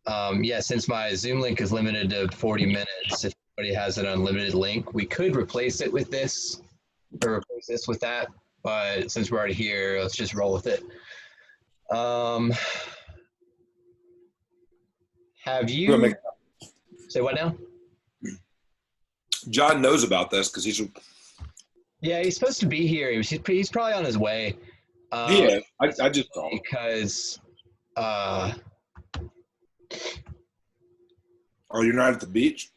Yeah, since my Zoom link is limited to 40 minutes, if anybody has an unlimited link, we could replace it with this or replace this with that. But since we're already here, let's just roll with it. Have you say what now? John knows about this because Yeah, he's supposed to be here. He's probably on his way. I just saw him. Because Oh, you're not at the beach?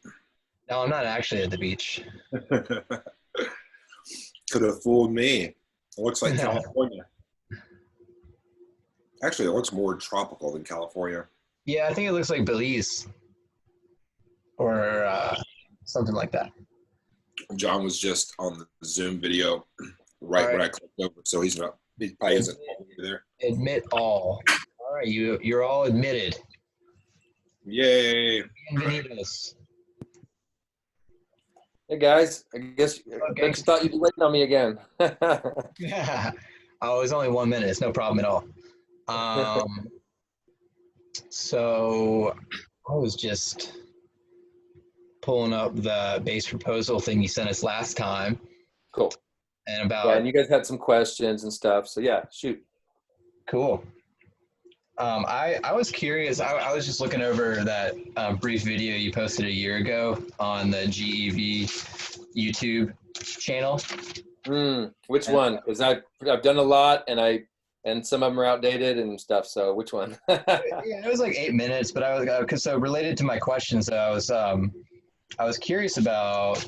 no, I'm not actually at the beach. Could have fooled me. It looks like No. California. Actually, it looks more tropical than California. Yeah, I think it looks like Belize or something like that. John was just on the Zoom video right when I clicked over, so he probably isn't there. Admit all. All right, you're all admitted. Yay. Bienvenidos. Hey guys, I guess you thought you'd be waiting on me again. Yeah. Oh, it was only 1 minute. It's no problem at all. So I was just pulling up the base proposal thing you sent us last time. Cool. And about and you guys had some questions and stuff. So yeah, shoot. Cool. I was curious. I was just looking over that brief video you posted a year ago on the GEV YouTube channel. Which one? Because I've done a lot, and some of them are outdated and stuff. So which one? Yeah, it was like 8 minutes, but I was so related to my questions. I was curious about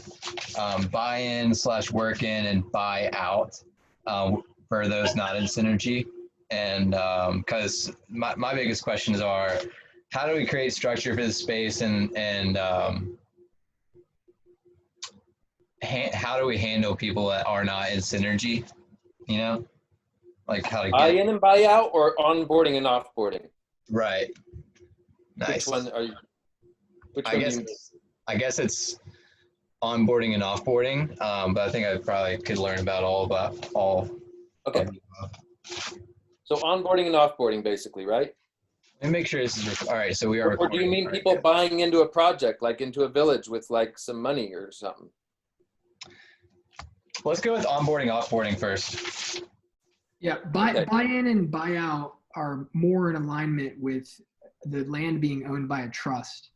buy-in / work-in and buy-out for those not in synergy. And because my biggest questions are, how do we create structure for the space and how do we handle people that are not in synergy? You know, like how to get buy in and buy out, or onboarding and offboarding. Right. Nice. Which one are you? I guess it's onboarding and offboarding, but I think I probably could learn about all. Okay. So onboarding and offboarding, basically, right? Let me make sure this is all right. So we are. Or do you mean people buying into a project, like into a village with like some money or something? Let's go with onboarding, offboarding first. Yeah, buy-in and buy-out are more in alignment with the land being owned by a trust.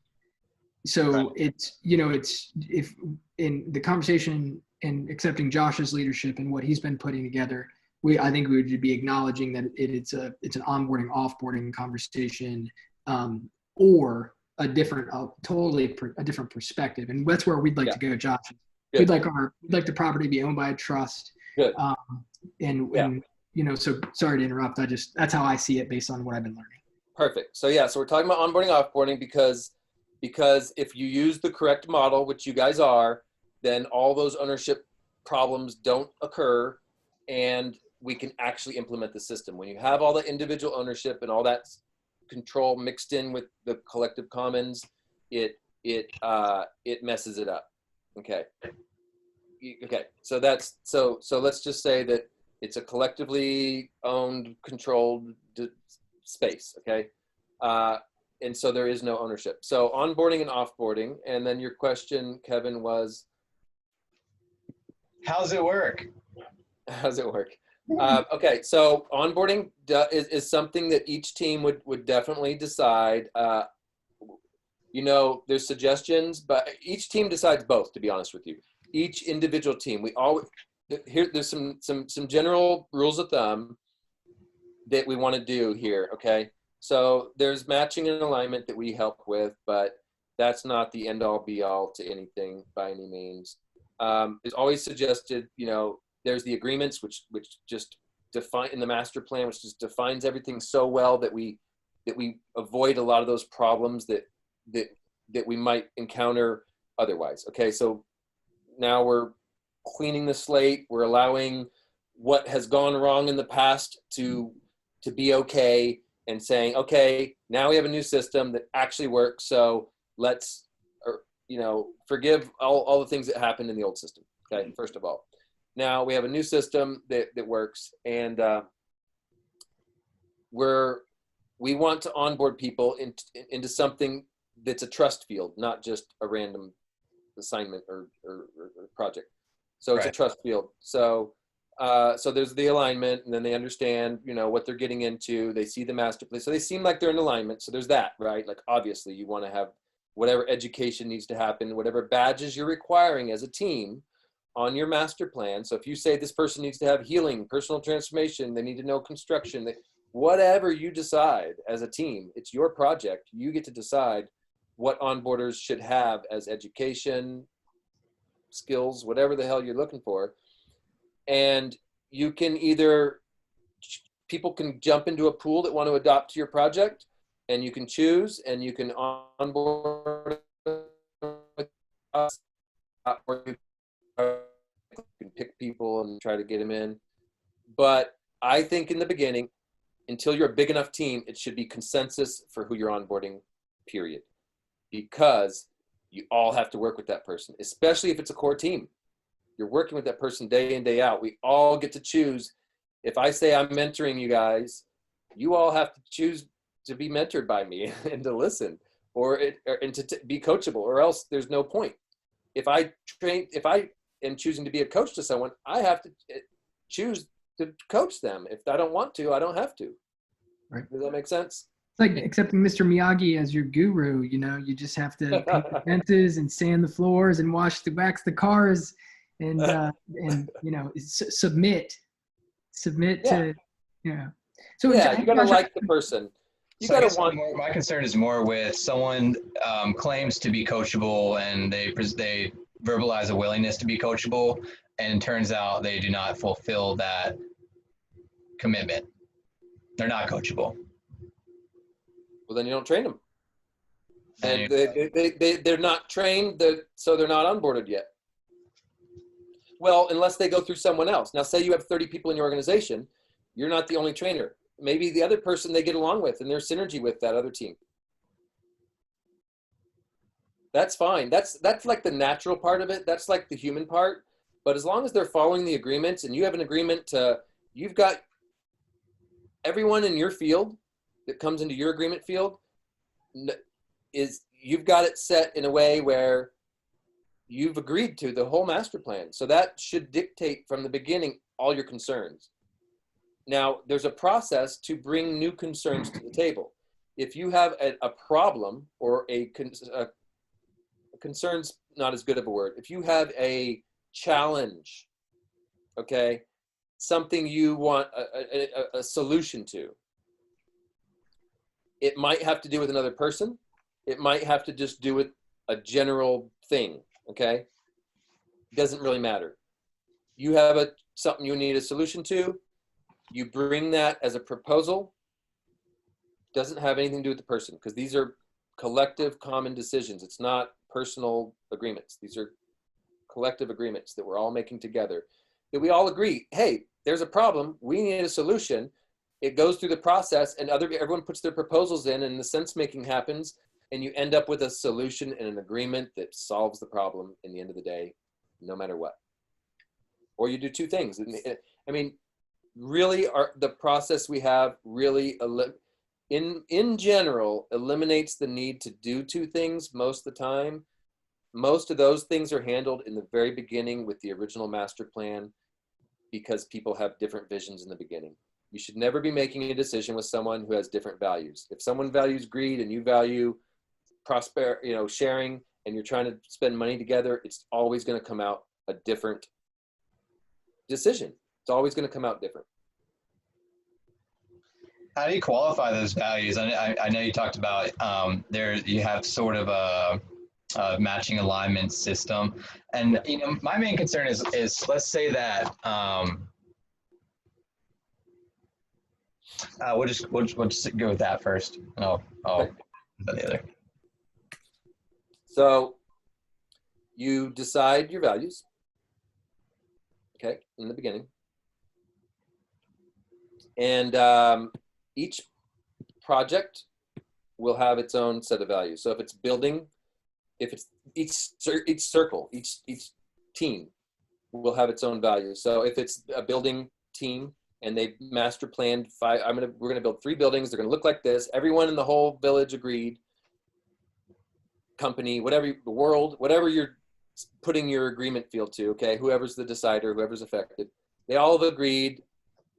So right. It's if in the conversation and accepting Josh's leadership and what he's been putting together, I think we would be acknowledging that it's an onboarding, offboarding conversation, or a different perspective, and that's where we'd like to go, Josh. Good. We'd like the property to be owned by a trust. Good. And so sorry to interrupt. That's how I see it based on what I've been learning. Perfect. So yeah, so we're talking about onboarding, offboarding because if you use the correct model, which you guys are, then all those ownership problems don't occur, and we can actually implement the system. When you have all the individual ownership and all that control mixed in with the collective commons, it messes it up. Okay. So let's just say that it's a collectively owned, controlled space. Okay. And so there is no ownership. So onboarding and offboarding. And then your question, Kevin, was? How's it work? How's it work? Okay, so onboarding is something that each team would definitely decide. There's suggestions, but each team decides both, to be honest with you. Each individual team, there's some general rules of thumb that we want to do here, okay? So there's matching and alignment that we help with, but that's not the end all be all to anything by any means. It's always suggested, there's the agreements, which just define in the master plan, which just defines everything so well that we avoid a lot of those problems that we might encounter otherwise. Okay, so now we're cleaning the slate. We're allowing what has gone wrong in the past to be okay, and saying, okay, now we have a new system that actually works. So let's, forgive all the things that happened in the old system. Okay, first of all. Now we have a new system that works, and we're we want to onboard people into something that's a trust field, not just a random assignment or project. So it's a trust field. So so there's the alignment, and then they understand, you know, what they're getting into. They see the master plan. So they seem like they're in alignment. So there's that, right? Like, obviously you want to have whatever education needs to happen, whatever badges you're requiring as a team on your master plan. So if you say this person needs to have healing, personal transformation, they need to know construction, whatever you decide as a team, it's your project. You get to decide what onboarders should have as education, skills, whatever the hell you're looking for. And you can either, people can jump into a pool that want to adopt to your project, and you can choose, and you can onboard us, or you can pick people and try to get them in. But I think in the beginning, until you're a big enough team, it should be consensus for who you're onboarding, period. Because you all have to work with that person, especially if it's a core team. You're working with that person day in, day out. We all get to choose. If I say I'm mentoring you guys, you all have to choose to be mentored by me and to listen, and to be coachable, or else there's no point. If I am choosing to be a coach to someone, I have to choose to coach them. If I don't want to, I don't have to. Right. Does that make sense? It's like accepting Mr. Miyagi as your guru. You know, you just have to paint the fences and sand the floors and wax the cars, and you know, submit to, you know. So yeah, you gotta like the person. You gotta want. My concern is more with someone claims to be coachable, and they verbalize a willingness to be coachable, and it turns out they do not fulfill that commitment. They're not coachable. Well, then you don't train them. And they're not trained, so they're not onboarded yet. Well, unless they go through someone else. Now, say you have 30 people in your organization, you're not the only trainer. Maybe the other person they get along with, and there's synergy with that other team. That's fine. That's like the natural part of it. That's like the human part. But as long as they're following the agreements, and you have an agreement you've got everyone in your field that comes into your agreement field, you've got it set in a way where you've agreed to the whole master plan. So that should dictate from the beginning all your concerns. Now, there's a process to bring new concerns to the table. If you have a problem, or concern's not as good of a word. If you have a challenge, okay, something you want a solution to, it might have to do with another person. It might have to just do with a general thing, okay? Doesn't really matter. You have something you need a solution to. You bring that as a proposal. Doesn't have anything to do with the person, because these are collective common decisions. It's not personal agreements. These are collective agreements that we're all making together, that we all agree, hey, there's a problem, we need a solution. It goes through the process, and everyone puts their proposals in, and the sense making happens, and you end up with a solution and an agreement that solves the problem in the end of the day, no matter what. Or you do two things. I mean, really, the process we have really, in general, eliminates the need to do two things most of the time. Most of those things are handled in the very beginning with the original master plan, because people have different visions in the beginning. You should never be making a decision with someone who has different values. If someone values greed and you value sharing, and you're trying to spend money together, it's always going to come out a different decision. It's always going to come out different. How do you qualify those values? I know you talked about you have sort of a matching alignment system, and my main concern is let's say that we'll just go with that first. Oh, the other. So you decide your values, okay, in the beginning, and each project will have its own set of values. So if it's building, if it's each circle, each team will have its own values. So if it's a building team, and they master planned we're gonna build 3 buildings. They're gonna look like this. Everyone in the whole village agreed. Company, whatever, the world, whatever you're putting your agreement field to, okay, whoever's the decider, whoever's affected, they all have agreed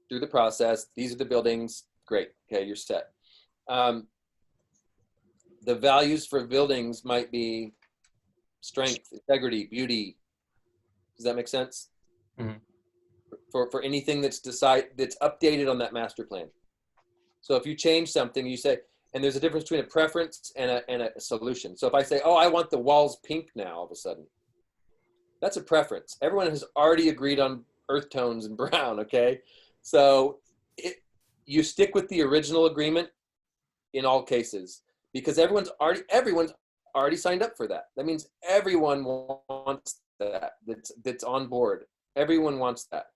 through the process. These are the buildings. Great. Okay, you're set. The values for buildings might be strength, integrity, beauty. Does that make sense? Mhm. For anything that's updated on that master plan. So if you change something, you say, and there's a difference between a preference and a solution. So if I say, oh, I want the walls pink now, all of a sudden, that's a preference. Everyone has already agreed on earth tones and brown, okay? So you stick with the original agreement in all cases, because everyone's already signed up for that. That means everyone wants that, that's on board. Everyone wants that.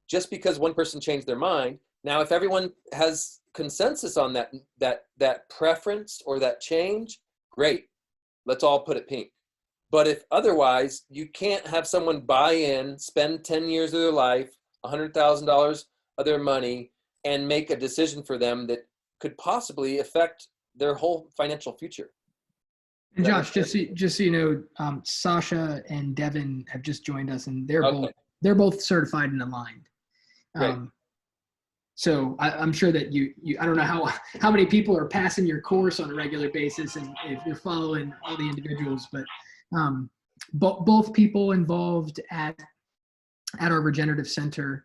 Just because one person changed their mind, now if everyone has consensus on that preference or that change, great. Let's all put it pink. But if otherwise, you can't have someone buy in, spend 10 years of their life, $100,000 of their money, and make a decision for them that could possibly affect their whole financial future. And Josh, just so you know, Sasha and Devin have just joined us, and they're both certified and aligned. So I'm sure that you I don't know how many people are passing your course on a regular basis, and if you're following all the individuals, but both people involved at our regenerative center.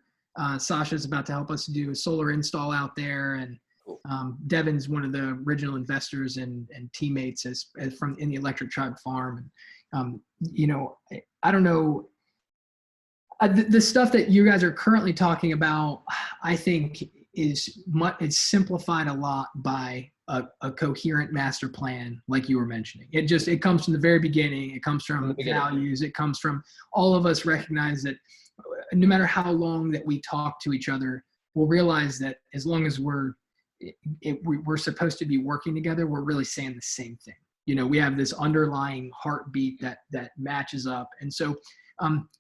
Sasha's about to help us do a solar install out there, and Devin's one of the original investors and teammates as from in the Electric Tribe Farm. And you know, I don't know. The stuff that you guys are currently talking about, I think it's simplified a lot by a coherent master plan, like you were mentioning. It comes from the very beginning. It comes from values. It comes from all of us recognize that no matter how long that we talk to each other, we'll realize that as long as we're supposed to be working together, we're really saying the same thing. You know, we have this underlying heartbeat that matches up. And so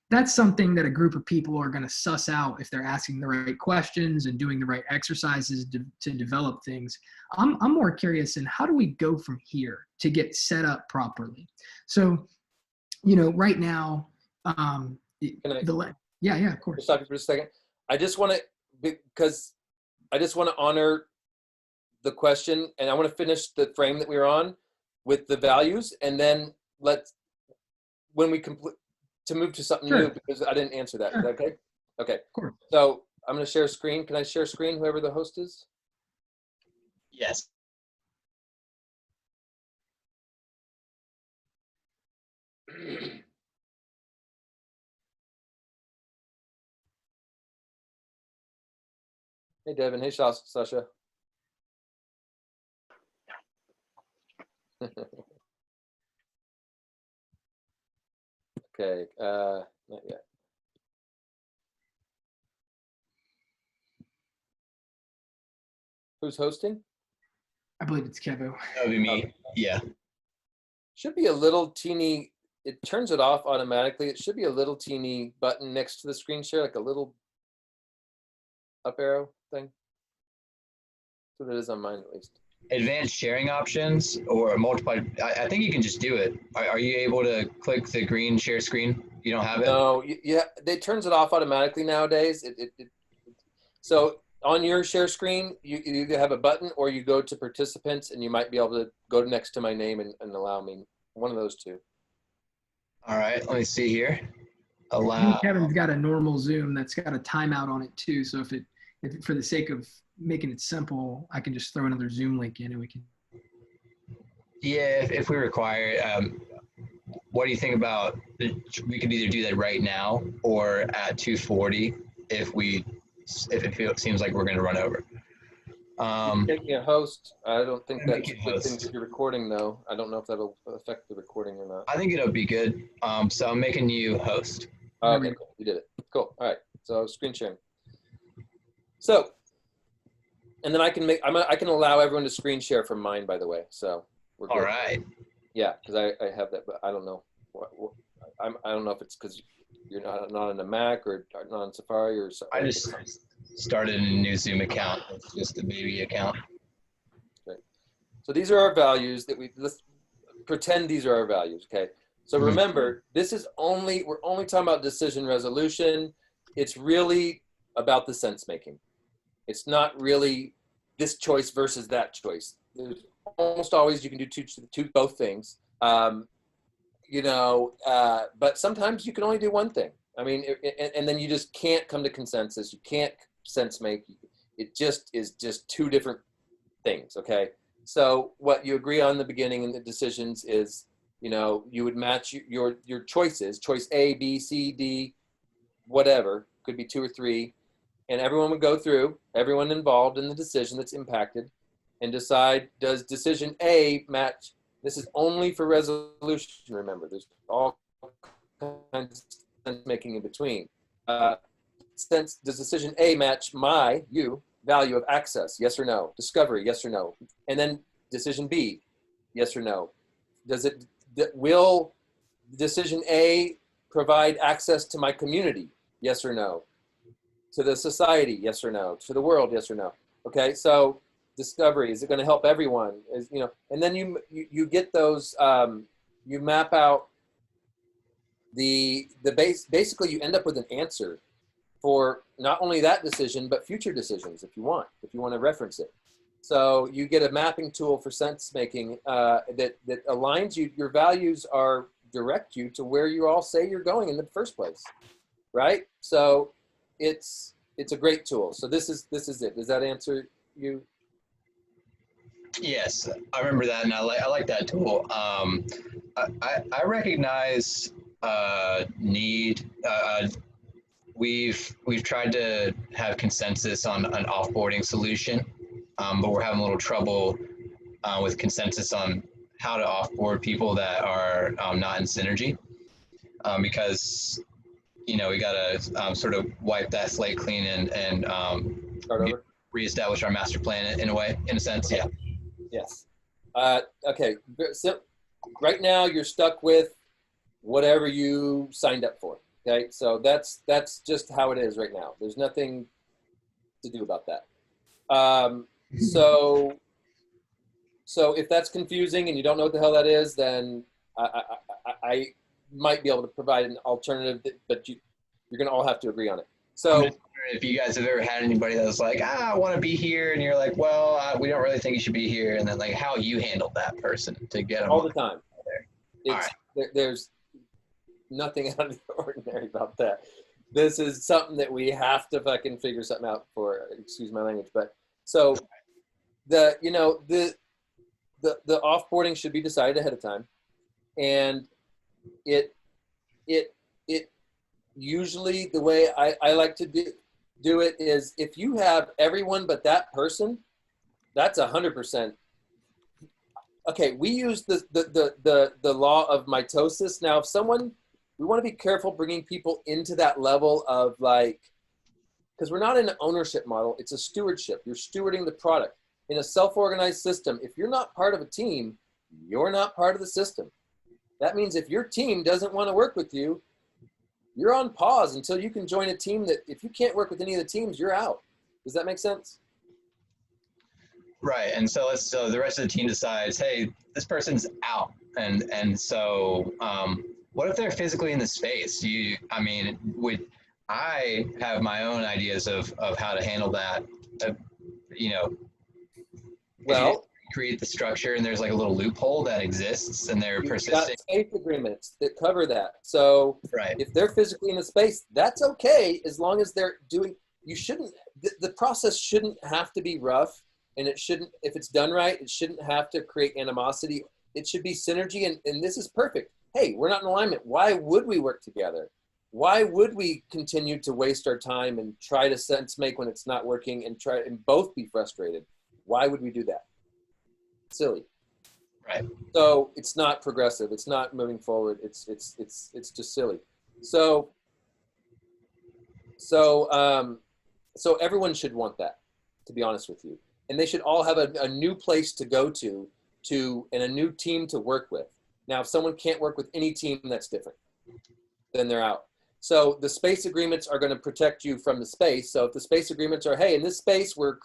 that's something that a group of people are going to suss out if they're asking the right questions and doing the right exercises to develop things. I'm more curious in how do we go from here to get set up properly? So, you know, right now, yeah, of course. Just stop you for a second. I just want to honor the question, and I want to finish the frame that we were on with the values, and then when we complete, to move to something new, because I didn't answer that. Is that okay? Okay. Cool. So I'm going to share a screen. Can I share a screen, whoever the host is? Yes. Hey, Devin. Hey, Sasha. Okay. Not yet. Who's hosting? I believe it's Kevo. That would be me. Yeah. Should be a little teeny, it turns it off automatically. It should be a little teeny button next to the screen share, like a little up arrow thing. That's what it is on mine, at least. Advanced sharing options or multiplied. I think you can just do it. Are you able to click the green share screen? You don't have it? No, yeah, it turns it off automatically nowadays. So on your share screen, you either have a button or you go to participants, and you might be able to go next to my name and allow me. One of those two. All right, let me see here. Allow. Kevin's got a normal Zoom that's got a timeout on it too. So if for the sake of making it simple, I can just throw another Zoom link in and we can. Yeah, if we require it, what do you think about, we could either do that right now or at 2:40 if it seems like we're going to run over. Make me a host. I don't think that's a good thing to be recording, though. I don't know if that'll affect the recording or not. I think it'll be good. So I'm making you host. Okay, cool. You did it. Cool. All right. So screen sharing. So, and then I can allow everyone to screen share from mine, by the way. So we're good. All right. Yeah, because I have that, but I don't know. I don't know if it's because You're not on a Mac or not on Safari or I just started a new Zoom account. It's just a baby account. Okay. So these are our values that let's pretend these are our values. Okay. So remember, we're only talking about decision resolution. It's really about the sense making. It's not really this choice versus that choice. There's almost always you can do both things. But sometimes you can only do one thing. I mean, and then you just can't come to consensus. You can't sense make. It just is just two different things. Okay. So what you agree on in the beginning in the decisions is, you would match your choices, choice A, B, C, D, whatever, could be 2 or 3. And everyone would go through, everyone involved in the decision that's impacted, and decide, does decision A match? This is only for resolution, remember. There's all kinds of sense making in between. Does decision A match value of access? Yes or no. Discovery, yes or no. And then decision B, yes or no. Will decision A provide access to my community? Yes or no. To the society? Yes or no. To the world? Yes or no. Okay, so discovery, is it going to help everyone? And then you get those, you map out the base. Basically, you end up with an answer for not only that decision, but future decisions if you want to reference it. So you get a mapping tool for sense making that aligns you. Your values direct you to where you all say you're going in the first place, right? So it's a great tool. So this is it. Does that answer you? Yes, I remember that, and I like that tool. I recognize need. We've tried to have consensus on an offboarding solution, but we're having a little trouble with consensus on how to offboard people that are not in synergy, because we got to sort of wipe that slate clean and Start over. reestablish our master plan in a sense. Yeah. Yes. Okay. So right now you're stuck with whatever you signed up for. Okay. So that's just how it is right now. There's nothing to do about that. So if that's confusing and you don't know what the hell that is, then I might be able to provide an alternative, but you're going to all have to agree on it. So if you guys have ever had anybody that was like, I want to be here, and you're like, well, we don't really think you should be here, and then like how you handled that person to get them all the time. There. There's nothing out of the ordinary about that. This is something that we have to fucking figure something out for. Excuse my language, but so the offboarding should be decided ahead of time, and it usually the way I like to do it is if you have everyone but that person, that's 100%. Okay, we use the law of mitosis. Now, we want to be careful bringing people into that level of because we're not in an ownership model, it's a stewardship. You're stewarding the product. In a self-organized system, if you're not part of a team, you're not part of the system. That means if your team doesn't want to work with you, you're on pause until you can join a team that if you can't work with any of the teams, you're out. Does that make sense? Right. And so the rest of the team decides, hey, this person's out. And so what if they're physically in the space? I have my own ideas of how to handle that. Well, create the structure and there's like a little loophole that exists and they're persisting. Got safe agreements that cover that. So right. If they're physically in the space, that's okay as long as they're doing. The process shouldn't have to be rough, and it shouldn't. If it's done right, it shouldn't have to create animosity. It should be synergy, and this is perfect. Hey, we're not in alignment. Why would we work together? Why would we continue to waste our time and try to sense make when it's not working and try and both be frustrated? Why would we do that? Silly. Right. So it's not progressive. It's not moving forward. It's just silly. So everyone should want that, to be honest with you. And they should all have a new place to go to and a new team to work with. Now, if someone can't work with any team, that's different. Then they're out. So the space agreements are going to protect you from the space. So if the space agreements are, hey, in this space, we're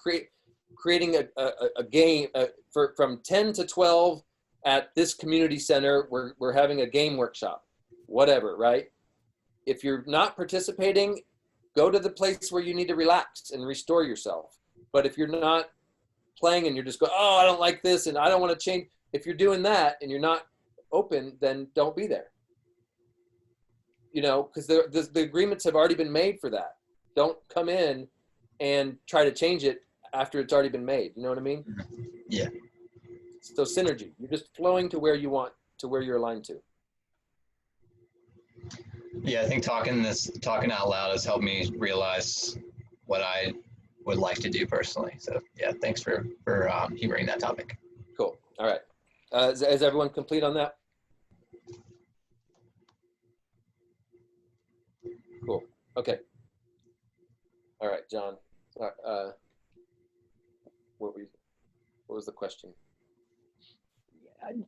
creating a game from 10 to 12 at this community center, we're having a game workshop, whatever, right? If you're not participating, go to the place where you need to relax and restore yourself. But if you're not playing and you're just going, oh, I don't like this and I don't want to change. If you're doing that and you're not open, then don't be there. You know, because the agreements have already been made for that. Don't come in and try to change it after it's already been made. You know what I mean? Yeah. So synergy, you're just flowing to where you want, to where you're aligned to. Yeah, I think talking out loud has helped me realize what I would like to do personally. So yeah, thanks for humoring that topic. Cool. All right. Is everyone complete on that? Cool. Okay. All right, John. What was the question?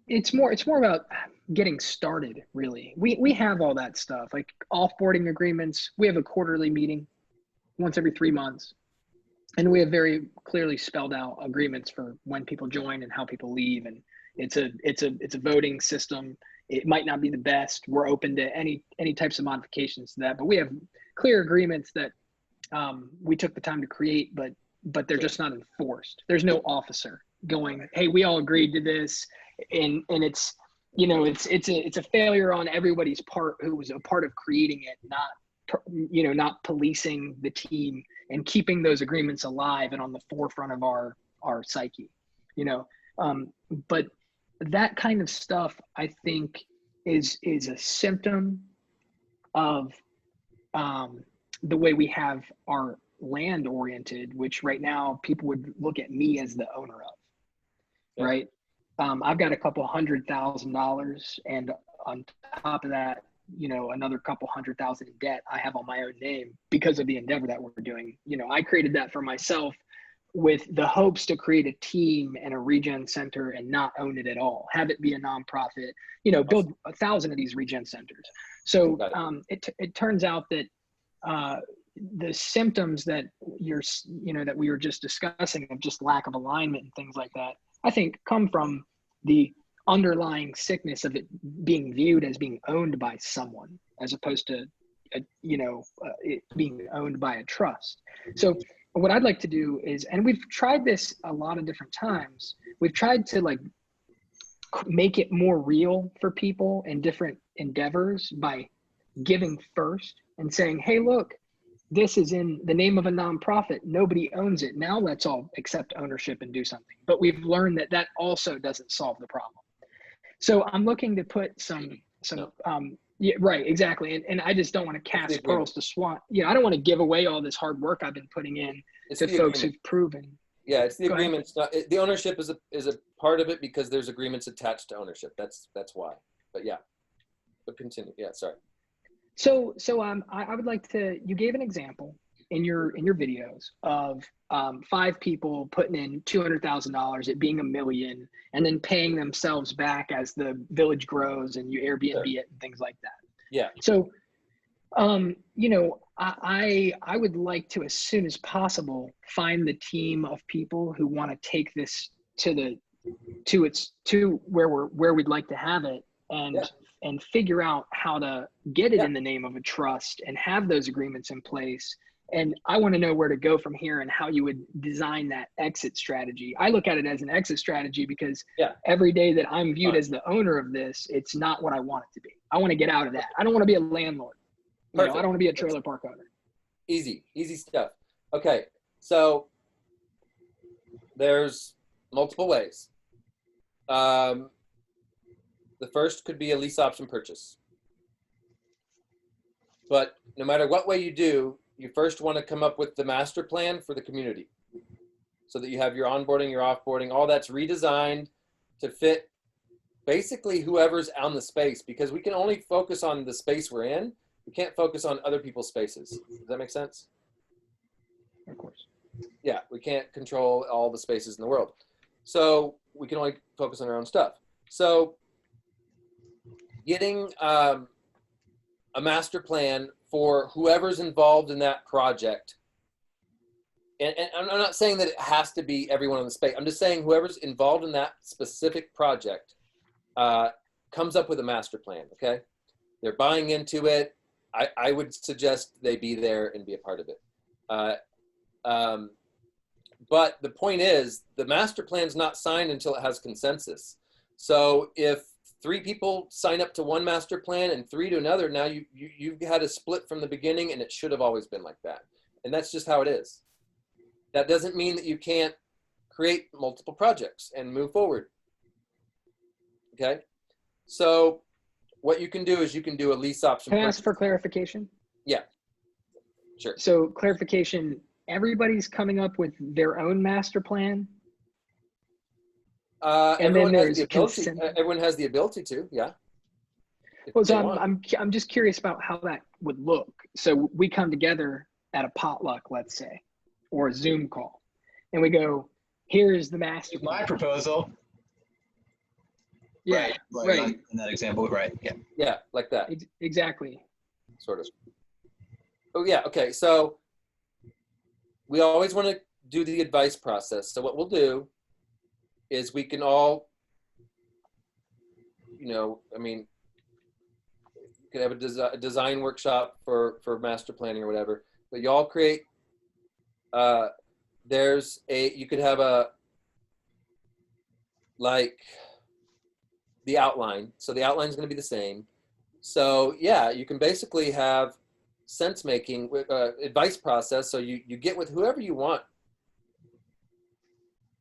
It's more about getting started, really. We have all that stuff, like offboarding agreements. We have a quarterly meeting once every 3 months, and we have very clearly spelled out agreements for when people join and how people leave. And it's a voting system. It might not be the best. We're open to any types of modifications to that, but we have clear agreements that we took the time to create, but they're just not enforced. There's no officer going, hey, we all agreed to this. And it's, you know, it's a failure on everybody's part who was a part of creating it, not policing the team and keeping those agreements alive and on the forefront of our psyche, you know. But that kind of stuff, I think, is a symptom of the way we have our land oriented, which right now people would look at me as the owner of, Yeah. right? I've got a couple $100,000, and on top of that, you know, another couple $100,000 in debt I have on my own name because of the endeavor that we're doing. You know, I created that for myself with the hopes to create a team and a regen center and not own it at all. Have it be a nonprofit, you know, build 1,000 of these regen centers. So it turns out that the symptoms that that we were just discussing of just lack of alignment and things like that, I think come from the underlying sickness of it being viewed as being owned by someone as opposed to, it being owned by a trust. So what I'd like to do is, and we've tried this a lot of different times, we've tried to like make it more real for people in different endeavors by giving first and saying, hey, look, this is in the name of a nonprofit. Nobody owns it. Now let's all accept ownership and do something. But we've learned that also doesn't solve the problem. So I'm looking to put yeah, right, exactly. And I just don't want to cast pearls to swine. You know, I don't want to give away all this hard work I've been putting in to folks who've proven. Yeah, it's the agreements. The ownership is a part of it because there's agreements attached to ownership. That's why. But yeah, but continue. Yeah, sorry. So I would like to, you gave an example in your videos of 5 people putting in $200,000, it being $1 million, and then paying themselves back as the village grows and you Airbnb it and things like that. Yeah. So, I would like to, as soon as possible, find the team of people who want to take this to where we'd like to have it, and figure out how to get it in the name of a trust and have those agreements in place. And I want to know where to go from here and how you would design that exit strategy. I look at it as an exit strategy because every day that I'm viewed as the owner of this, it's not what I want it to be. I want to get out of that. I don't want to be a landlord. I don't want to be a trailer park owner. Easy stuff. Okay. So there's multiple ways. The first could be a lease option purchase. But no matter what way you do, you first want to come up with the master plan for the community so that you have your onboarding, your offboarding, all that's redesigned to fit basically whoever's on the space, because we can only focus on the space we're in. We can't focus on other people's spaces. Does that make sense? Of course. Yeah, we can't control all the spaces in the world. So we can only focus on our own stuff. So getting a master plan for whoever's involved in that project. And I'm not saying that it has to be everyone on the space. I'm just saying whoever's involved in that specific project comes up with a master plan, okay? They're buying into it. I would suggest they be there and be a part of it. But the point is, the master plan's not signed until it has consensus. So if 3 people sign up to one master plan and 3 to another, now you've had a split from the beginning, and it should have always been like that. And that's just how it is. That doesn't mean that you can't create multiple projects and move forward. Okay? So what you can do is you can do a lease option. Can I ask for clarification? Yeah, sure. So clarification, everybody's coming up with their own master plan? And then there's everyone has the ability to, yeah. Well, so I'm just curious about how that would look. So we come together at a potluck, let's say, or a Zoom call, and we go, here's the master plan. My proposal. Yeah, right. In that example, right? Yeah. Yeah, like that. Exactly. Sort of. Oh yeah. Okay. So we always want to do the advice process. So what we'll do is we can all, I mean, you could have a design workshop for master planning or whatever, but you all create, you could have the outline. So the outline is going to be the same. So yeah, you can basically have sense making advice process. So you get with whoever you want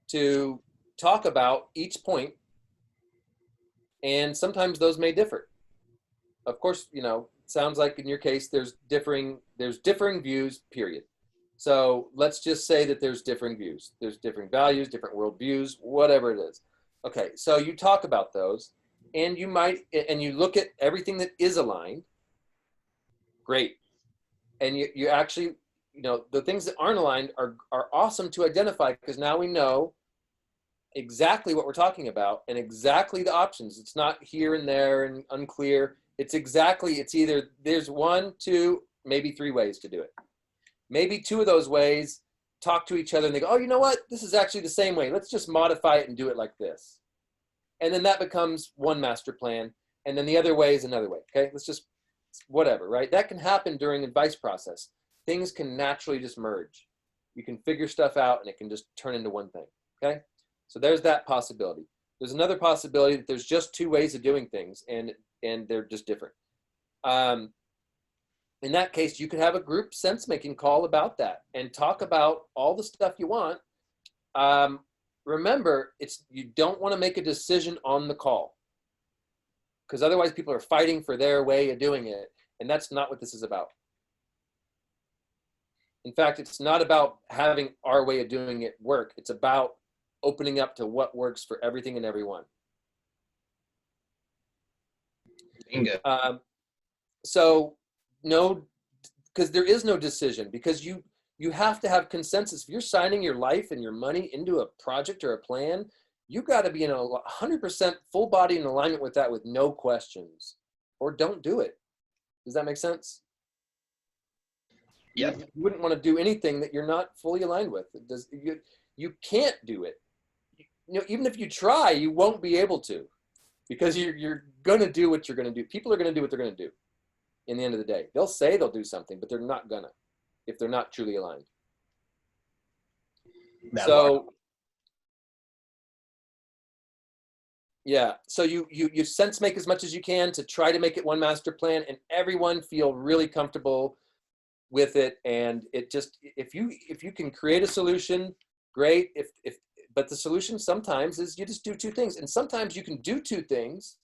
to talk about each point, and sometimes those may differ. Of course, it sounds like in your case there's differing views, period. So let's just say that there's differing views. There's different values, different worldviews, whatever it is. Okay, so you talk about those, and you look at everything that is aligned. Great. And you actually, the things that aren't aligned are awesome to identify, because now we know exactly what we're talking about and exactly the options. It's not here and there and unclear. It's either there's 1, 2, maybe 3 ways to do it. Maybe 2 of those ways talk to each other and they go, oh, you know what? This is actually the same way. Let's just modify it and do it like this. And then that becomes one master plan. And then the other way is another way. Okay. Let's just, whatever, right? That can happen during advice process. Things can naturally just merge. You can figure stuff out and it can just turn into one thing. Okay. So there's that possibility. There's another possibility that there's just 2 ways of doing things, and they're just different. In that case, you could have a group sense-making call about that and talk about all the stuff you want. Remember, you don't want to make a decision on the call, because otherwise people are fighting for their way of doing it, and that's not what this is about. In fact, it's not about having our way of doing it work. It's about opening up to what works for everything and everyone. Bingo. So no, because there is no decision, because you have to have consensus. If you're signing your life and your money into a project or a plan, you got to be in 100% full body in alignment with that, with no questions, or don't do it. Does that make sense? Yeah. You wouldn't want to do anything that you're not fully aligned with. You can't do it. Even if you try, you won't be able to, because you're going to do what you're going to do. People are going to do what they're going to do. In the end of the day, they'll say they'll do something, but they're not gonna, if they're not truly aligned. Yeah, so you sense make as much as you can to try to make it one master plan, and everyone feel really comfortable with it. And it just, if you can create a solution, great. But the solution sometimes is you just do 2 things, and sometimes you can do 2 things,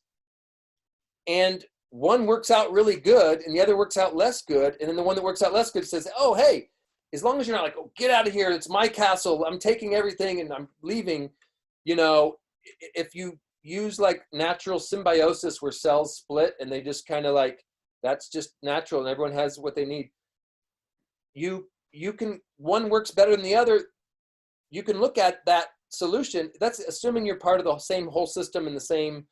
and one works out really good and the other works out less good. And then the one that works out less good says, oh, hey, as long as you're not like, oh, get out of here, it's my castle, I'm taking everything and I'm leaving. If you use like natural symbiosis where cells split and they just kind of like, that's just natural and everyone has what they need. You can, one works better than the other. You can look at that solution. That's assuming you're part of the same whole system and the same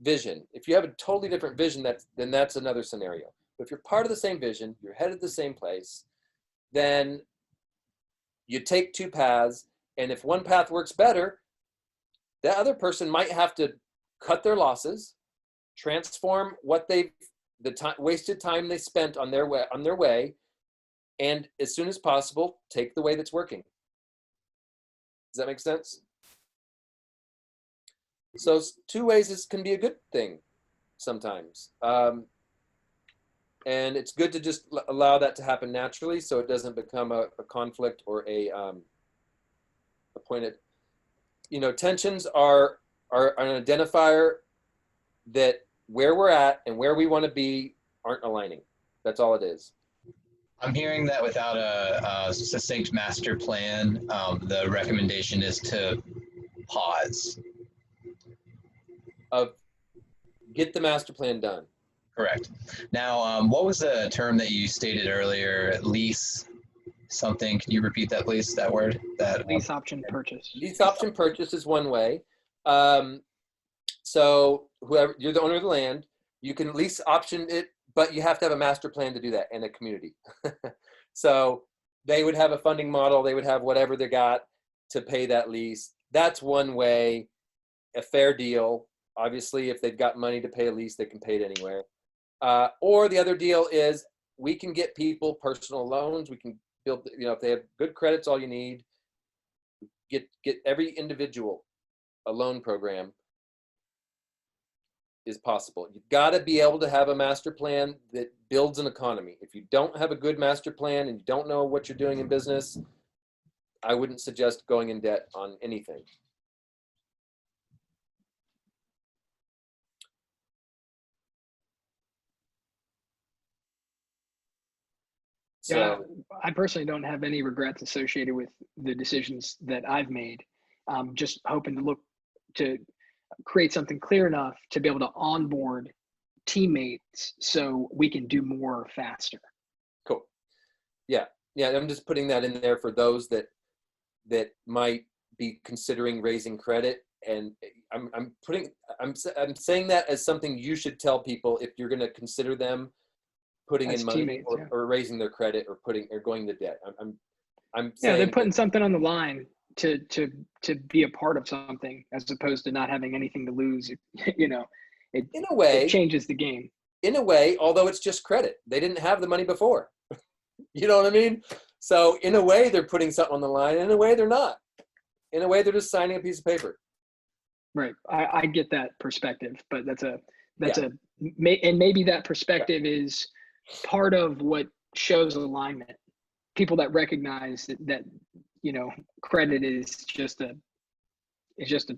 vision. If you have a totally different vision, then that's another scenario. But if you're part of the same vision, you're headed the same place, then you take two paths, and if one path works better, that other person might have to cut their losses, transform what wasted time they spent on their way, and as soon as possible, take the way that's working. Does that make sense? So two ways can be a good thing sometimes. And it's good to just allow that to happen naturally so it doesn't become a conflict or a pointed, tensions are an identifier that where we're at and where we want to be aren't aligning. That's all it is. I'm hearing that without a succinct master plan, the recommendation is to pause. Get the master plan done. Correct. Now, what was the term that you stated earlier? Lease something. Can you repeat that, please? That word. Lease option purchase. Lease option purchase is one way. So whoever you're the owner of the land, you can lease option it, but you have to have a master plan to do that and a community. So they would have a funding model. They would have whatever they got to pay that lease. That's one way, a fair deal. Obviously, if they've got money to pay a lease, they can pay it anywhere. Or the other deal is we can get people personal loans. We can build, if they have good credits, all you need. Get every individual a loan program is possible. You've got to be able to have a master plan that builds an economy. If you don't have a good master plan and you don't know what you're doing in business, I wouldn't suggest going in debt on anything. So, yeah, I personally don't have any regrets associated with the decisions that I've made. Just hoping to look to create something clear enough to be able to onboard teammates so we can do more faster. Cool. Yeah. I'm just putting that in there for those that might be considering raising credit. And I'm saying that as something you should tell people if you're going to consider them putting as in money or raising their credit or going to debt. I'm saying they're putting something on the line to be a part of something as opposed to not having anything to lose. In a way, it changes the game. In a way, although it's just credit, they didn't have the money before. You know what I mean? So in a way, they're putting something on the line. In a way, they're not. In a way, they're just signing a piece of paper. Right. I get that perspective, but and maybe that perspective is part of what shows alignment. People that recognize that credit is just a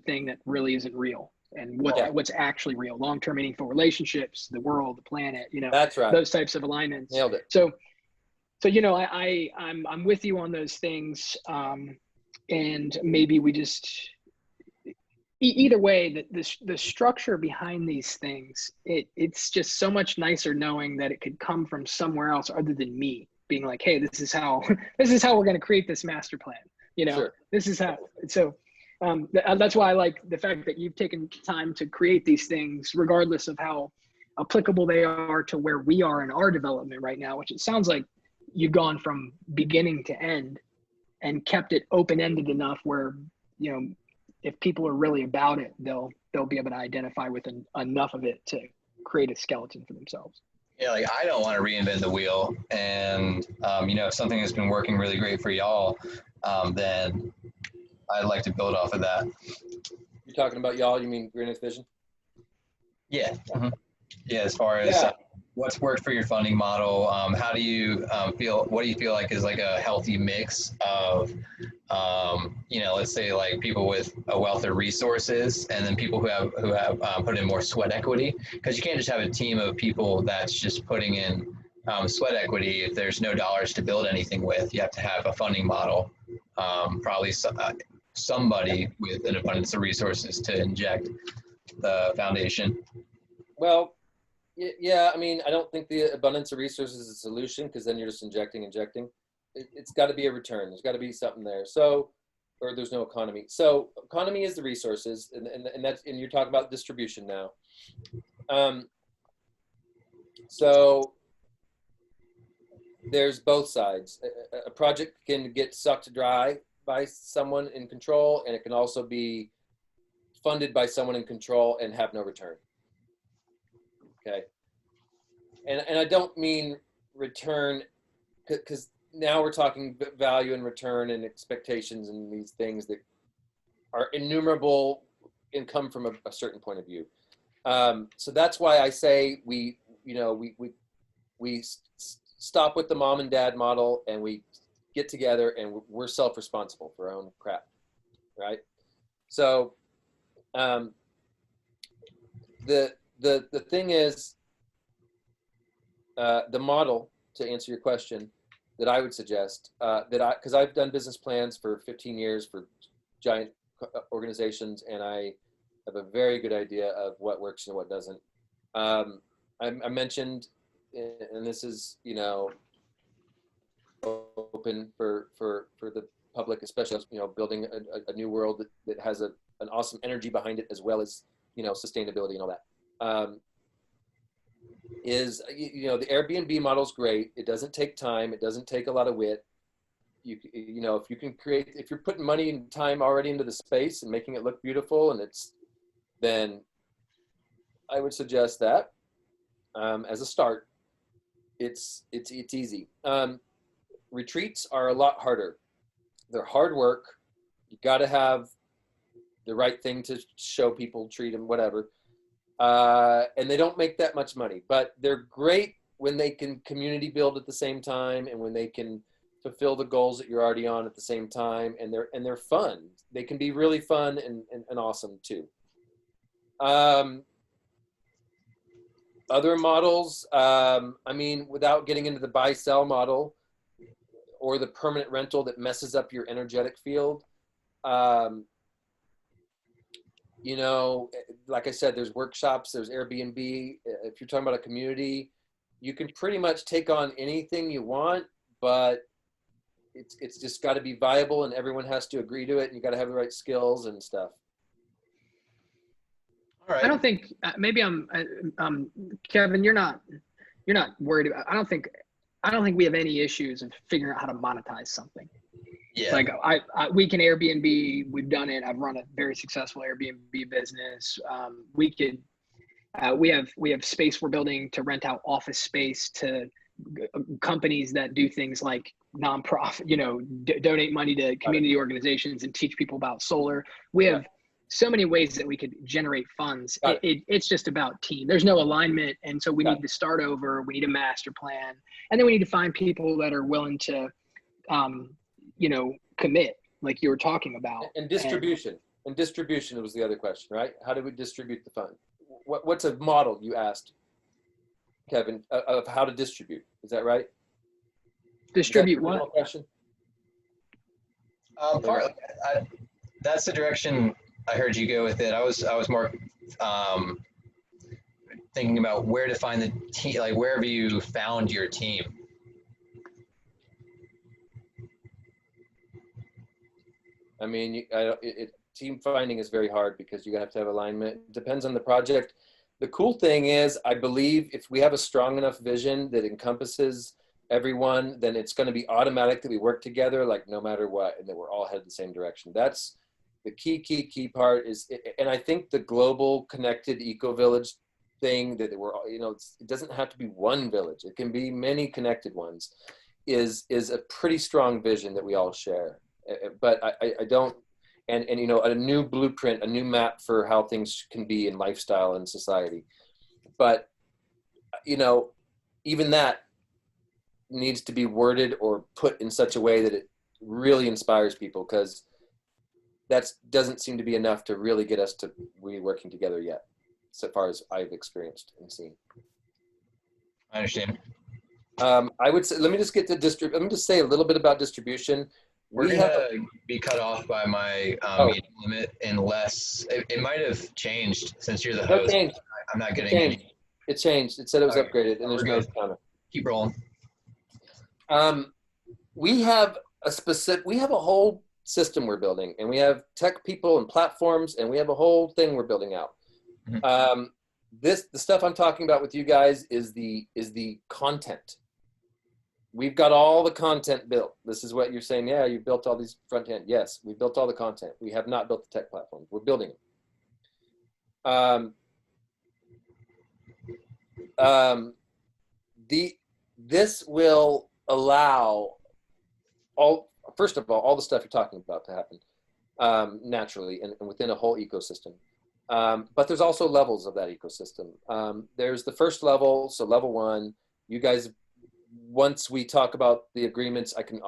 thing that really isn't real, and what's actually real, long-term meaningful relationships, the world, the planet, that's right, those types of alignments. Nailed it. So I'm with you on those things, and maybe we just either way, the structure behind these things, it's just so much nicer knowing that it could come from somewhere else other than me being like, hey, this is how we're going to create this master plan. Sure. This is how. So that's why I like the fact that you've taken time to create these things, regardless of how applicable they are to where we are in our development right now, which it sounds like you've gone from beginning to end and kept it open-ended enough where, if people are really about it, they'll be able to identify with enough of it to create a skeleton for themselves. Yeah, like I don't want to reinvent the wheel, and if something has been working really great for y'all, then I'd like to build off of that. You're talking about y'all? You mean Green Earth Vision? Yeah. Mm-hmm. Yeah. As far as what's worked for your funding model, how do you feel? What do you feel like is like a healthy mix of let's say like people with a wealth of resources, and then people who have put in more sweat equity, because you can't just have a team of people that's just putting in sweat equity if there's no dollars to build anything with. You have to have a funding model, probably somebody with an abundance of resources to inject the foundation. Well, yeah, I mean, I don't think the abundance of resources is a solution, because then you're just injecting. It's got to be a return. There's got to be something there. So, or there's no economy. So economy is the resources, and you're talking about distribution now. So there's both sides. A project can get sucked dry by someone in control, and it can also be funded by someone in control and have no return. Okay. And I don't mean return, because now we're talking value and return and expectations and these things that are innumerable and come from a certain point of view. So that's why I say we stop with the mom and dad model, and we get together and we're self-responsible for our own crap, right? So the thing is, the model, to answer your question, that I would suggest, because I've done business plans for 15 years for giant organizations, and I have a very good idea of what works and what doesn't. I mentioned, and this is, open for the public, especially, building a new world that has an awesome energy behind it, as well as, sustainability and all that. Is, the Airbnb model is great. It doesn't take time. It doesn't take a lot of wit. If you can create, if you're putting money and time already into the space and making it look beautiful, and then I would suggest that as a start. It's easy. Retreats are a lot harder. They're hard work. You got to have the right thing to show people, treat them, whatever. And they don't make that much money, but they're great when they can community build at the same time, and when they can fulfill the goals that you're already on at the same time, and they're fun. They can be really fun and awesome too. Other models, without getting into the buy-sell model or the permanent rental that messes up your energetic field, like I said, there's workshops, there's Airbnb. If you're talking about a community, you can pretty much take on anything you want, but it's just got to be viable, and everyone has to agree to it, and you got to have the right skills and stuff. All right. I don't think maybe I'm Kevin, you're not worried about. I don't think we have any issues of figuring out how to monetize something. Yeah. Like we can Airbnb. We've done it. I've run a very successful Airbnb business. We have space we're building to rent out office space to companies that do things like nonprofit, donate money to community organizations and teach people about solar. We have so many ways that we could generate funds. It's just about team. There's no alignment. And so we need to start over. We need a master plan. And then we need to find people that are willing to, commit, like you were talking about. And distribution. And distribution was the other question, right? How do we distribute the fund? What's a model, you asked, Kevin, of how to distribute? Is that right? Distribute what? Question? Partly. That's the direction I heard you go with it. I was more thinking about where to find the team, like wherever you found your team. Team finding is very hard because you have to have alignment. It depends on the project. The cool thing is, I believe if we have a strong enough vision that encompasses everyone, then it's going to be automatic that we work together, like no matter what, and that we're all headed the same direction. That's the key part is, and I think the global connected eco-village thing that we're, it doesn't have to be one village. It can be many connected ones, is a pretty strong vision that we all share. But I don't, and a new blueprint, a new map for how things can be in lifestyle and society. But, even that needs to be worded or put in such a way that it really inspires people, because that doesn't seem to be enough to really get us to really working together yet, so far as I've experienced and seen. I understand. I would say, let me just say a little bit about distribution. We're going to be cut off by my meeting limit unless it might have changed since you're the host. I'm not getting any. It changed. It said it was upgraded, and there's no counter. Keep rolling. We have a whole system we're building, and we have tech people and platforms, and we have a whole thing we're building out. Mm-hmm. The stuff I'm talking about with you guys is the content. we've got all the content built. This is what you're saying. Yeah, you built all these front end. Yes, we built all the content. We have not built the tech platform. We're building it. This will allow first of all the stuff you're talking about to happen naturally and within a whole ecosystem. But there's also levels of that ecosystem. There's the first level. So level 1, you guys, once we talk about the agreements, I can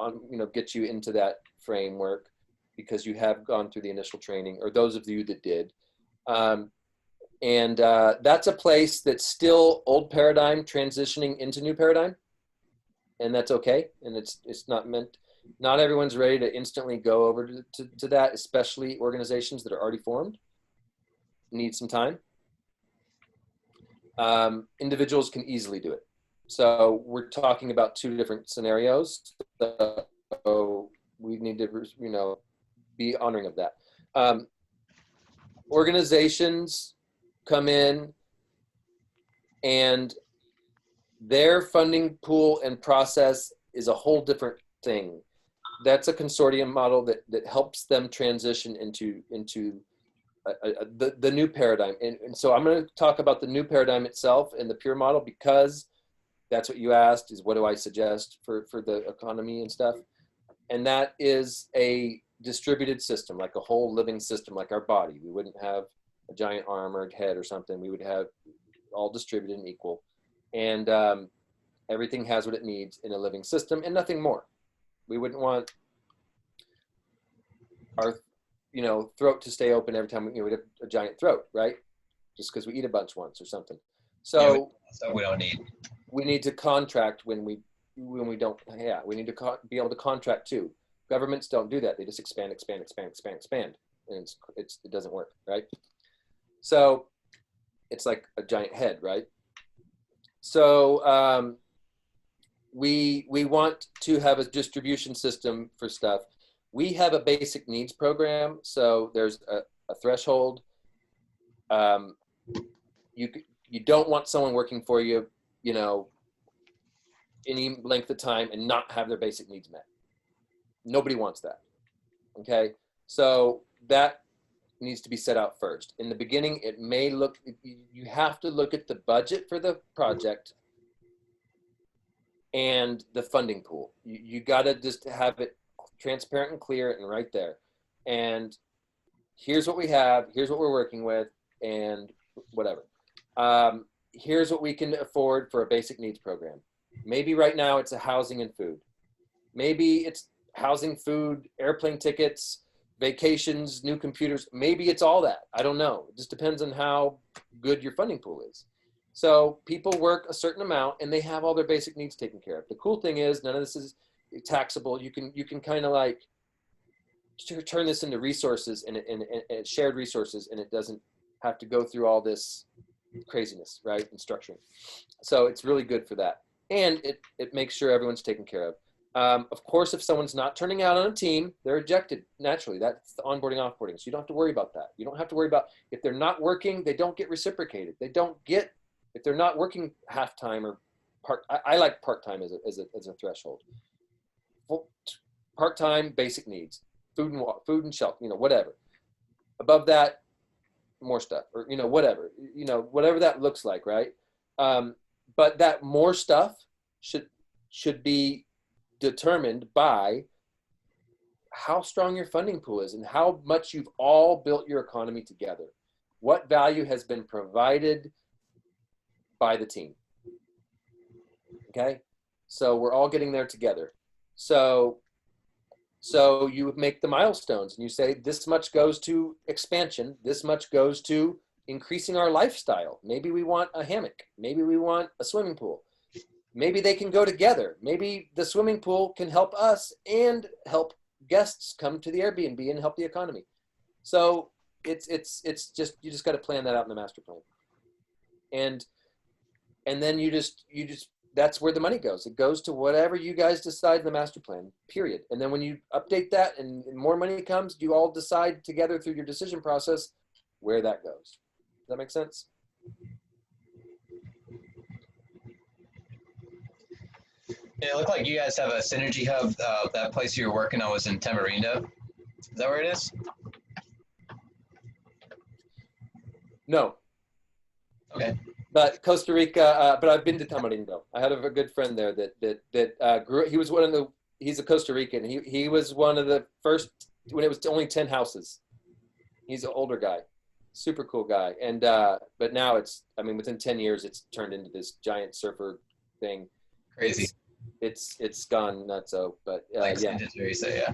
get you into that framework because you have gone through the initial training, or those of you that did. And that's a place that's still old paradigm transitioning into new paradigm. And that's okay. And it's not everyone's ready to instantly go over to that, especially organizations that are already formed. Need some time. Individuals can easily do it. So we're talking about 2 different scenarios. So we need to, be honoring of that. Organizations come in and their funding pool and process is a whole different thing. That's a consortium model that helps them transition into the new paradigm. And so I'm going to talk about the new paradigm itself and the pure model, because that's what you asked, is what do I suggest for the economy and stuff. And that is a distributed system, like a whole living system, like our body. We wouldn't have a giant armored head or something. We would have all distributed and equal. And everything has what it needs in a living system and nothing more. We wouldn't want our throat to stay open every time we have a giant throat, right? Just because we eat a bunch once or something. So, we don't need. We need to contract when we don't. Yeah, we need to be able to contract too. Governments don't do that. They just expand, and it doesn't work, right? So it's like a giant head, right? So we want to have a distribution system for stuff. We have a basic needs program, so there's a threshold. You don't want someone working for you, any length of time and not have their basic needs met. Nobody wants that. Okay, so that needs to be set out first. In the beginning, it may look, you have to look at the budget for the project and the funding pool. You got to just have it transparent and clear and right there. And here's what we have, here's what we're working with, and whatever. Here's what we can afford for a basic needs program. Maybe right now it's a housing and food. Maybe it's housing, food, airplane tickets, vacations, new computers. Maybe it's all that. I don't know. It just depends on how good your funding pool is. So people work a certain amount and they have all their basic needs taken care of. The cool thing is none of this is taxable. You can kind of like turn this into resources and shared resources, and it doesn't have to go through all this craziness, right? And structuring. So it's really good for that. And it makes sure everyone's taken care of. Of course, if someone's not turning out on a team, they're ejected naturally. That's the onboarding, offboarding. So you don't have to worry about that. You don't have to worry about if they're not working, they don't get reciprocated. They don't get, if they're not working half-time or part, I like part-time as a threshold. Part-time basic needs, food and shelter, whatever. Above that, more stuff, or, whatever, whatever that looks like, right? But that more stuff should be determined by how strong your funding pool is and how much you've all built your economy together. What value has been provided by the team? Okay, so we're all getting there together. So you make the milestones and you say this much goes to expansion, this much goes to increasing our lifestyle. Maybe we want a hammock, maybe we want a swimming pool. Maybe they can go together. Maybe the swimming pool can help us and help guests come to the Airbnb and help the economy. So it's just, you just got to plan that out in the master plan. And then you just that's where the money goes. It goes to whatever you guys decide in the master plan, period. And then when you update that and more money comes, you all decide together through your decision process where that goes. Does that make sense? It looked like you guys have a synergy hub. That place you were working on was in Tamarindo. Is that where it is? No. Okay. But Costa Rica, but I've been to Tamarindo. I had a good friend there that grew. He was one of the. He's a Costa Rican. He was one of the first when it was only 10 houses. He's an older guy, super cool guy. And but now it's. I mean, within 10 years, it's turned into this giant surfer thing. Crazy. It's gone nutso. But Like yeah. Santa Teresa, yeah.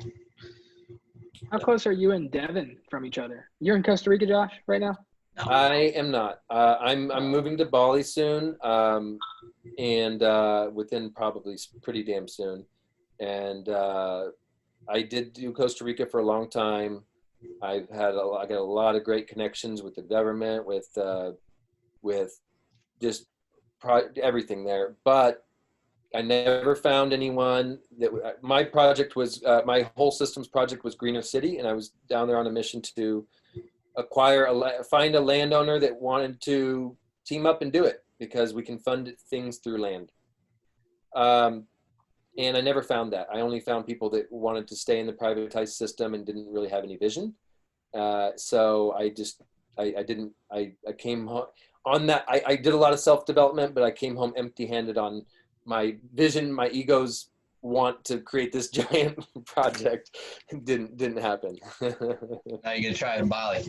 How close are you and Devin from each other? You're in Costa Rica, Josh, right now? I am not. I'm moving to Bali soon, and within probably pretty damn soon. And I did do Costa Rica for a long time. I got a lot of great connections with the government, with just everything there. But I never found anyone that my project was. My whole systems project was Greener City, and I was down there on a mission to find a landowner that wanted to team up and do it because we can fund things through land. And I never found that. I only found people that wanted to stay in the privatized system and didn't really have any vision. So I came home on that. I did a lot of self-development, but I came home empty-handed on my vision. My ego's want to create this giant project didn't happen. Now you're gonna try it in Bali.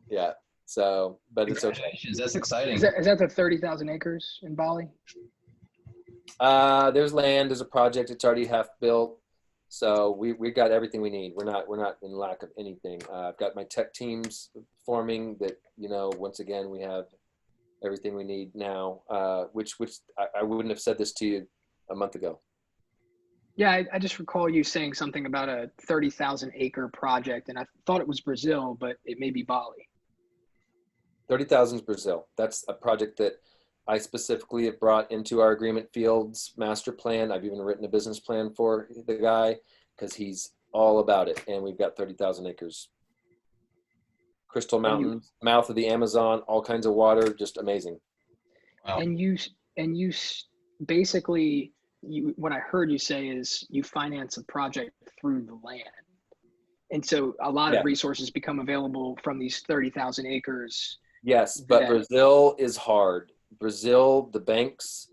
Yeah. So, but it's okay. Congratulations, that's exciting. Is that the 30,000 acres in Bali? There's land. There's a project. It's already half built. So we got everything we need. We're not in lack of anything. I've got my tech teams forming that, once again, we have everything we need now, which I wouldn't have said this to you a month ago. Yeah, I just recall you saying something about a 30,000 acre project, and I thought it was Brazil, but it may be Bali. 30,000 is Brazil. That's a project that I specifically have brought into our agreement fields master plan. I've even written a business plan for the guy because he's all about it. And we've got 30,000 acres. Crystal Mountains, mouth of the Amazon, all kinds of water, just amazing. Wow. And you basically, what I heard you say is you finance a project through the land. And so a lot of resources become available from these 30,000 acres. Yes, but Brazil is hard. Brazil, the banks,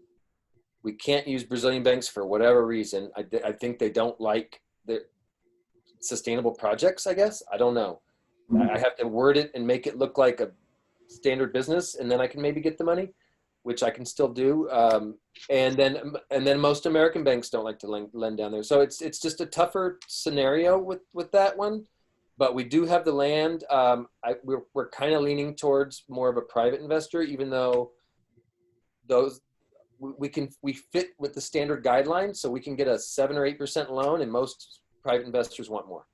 we can't use Brazilian banks for whatever reason. I think they don't like the sustainable projects, I guess. I don't know. I have to word it and make it look like a standard business, and then I can maybe get the money, which I can still do. And then most American banks don't like to lend down there. So it's just a tougher scenario with that one. But we do have the land. We're kind of leaning towards more of a private investor, even though we fit with the standard guidelines, so we can get a 7 or 8% loan, and most private investors want more.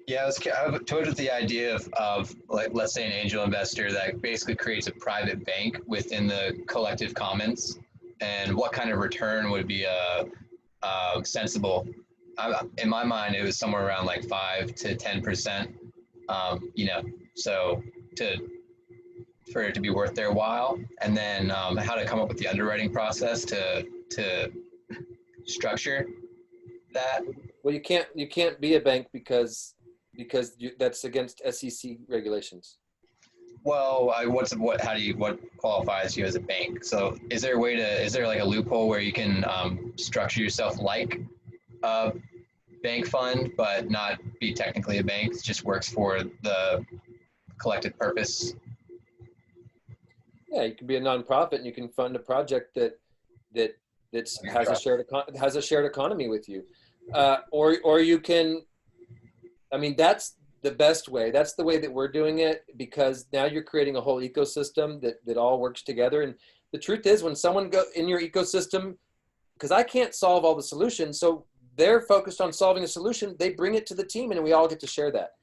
Yeah, I was toyed with the idea of like, let's say an angel investor that basically creates a private bank within the collective commons, and what kind of return would be sensible. In my mind, it was somewhere around like 5 to 10%. So for it to be worth their while, and then how to come up with the underwriting process to structure that. Well, you can't be a bank because that's against SEC regulations. Well, what qualifies you as a bank? So is there like a loophole where you can structure yourself like a bank fund, but not be technically a bank? It just works for the collective purpose. Yeah, you can be a nonprofit and you can fund a project that has a shared economy with you, or you can. I mean, that's the best way. That's the way that we're doing it, because now you're creating a whole ecosystem that all works together. And the truth is, when someone go in your ecosystem, because I can't solve all the solutions, so they're focused on solving a solution, they bring it to the team and we all get to share that.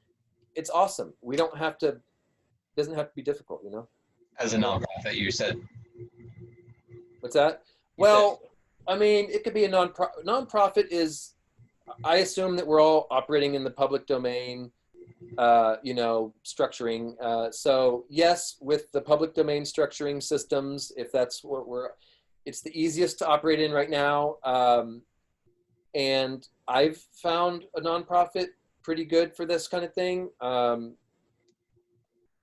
It's awesome. We don't have to, it doesn't have to be difficult, As a nonprofit, you said. What's that? Well, I mean, it could be a nonprofit is, I assume that we're all operating in the public domain, structuring. So yes, with the public domain structuring systems, if that's what it's the easiest to operate in right now. And I've found a nonprofit pretty good for this kind of thing.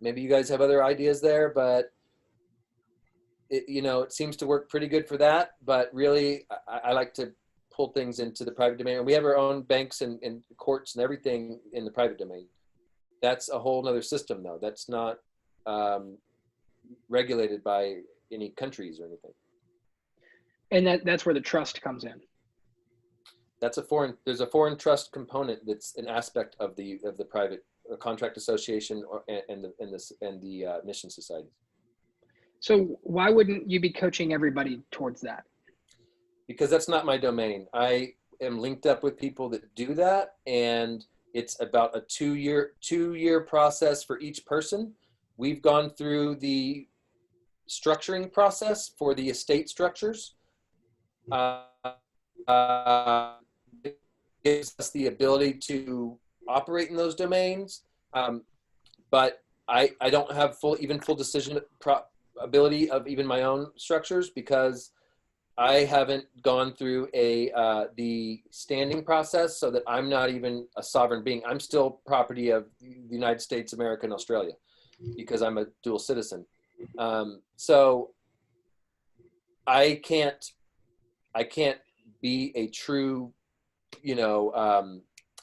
Maybe you guys have other ideas there, but it seems to work pretty good for that. But really, I like to pull things into the private domain. And we have our own banks and courts and everything in the private domain. That's a whole nother system, though. That's not regulated by any countries or anything. And that's where the trust comes in. There's a foreign trust component that's an aspect of the private contract association and the mission society. So why wouldn't you be coaching everybody towards that? Because that's not my domain. I am linked up with people that do that, and it's about a two-year process for each person. We've gone through the structuring process for the estate structures. It gives us the ability to operate in those domains, but I don't have full decision ability of even my own structures, because I haven't gone through the standing process, so that I'm not even a sovereign being. I'm still property of the United States, America, and Australia, because I'm a dual citizen. So I can't be a true,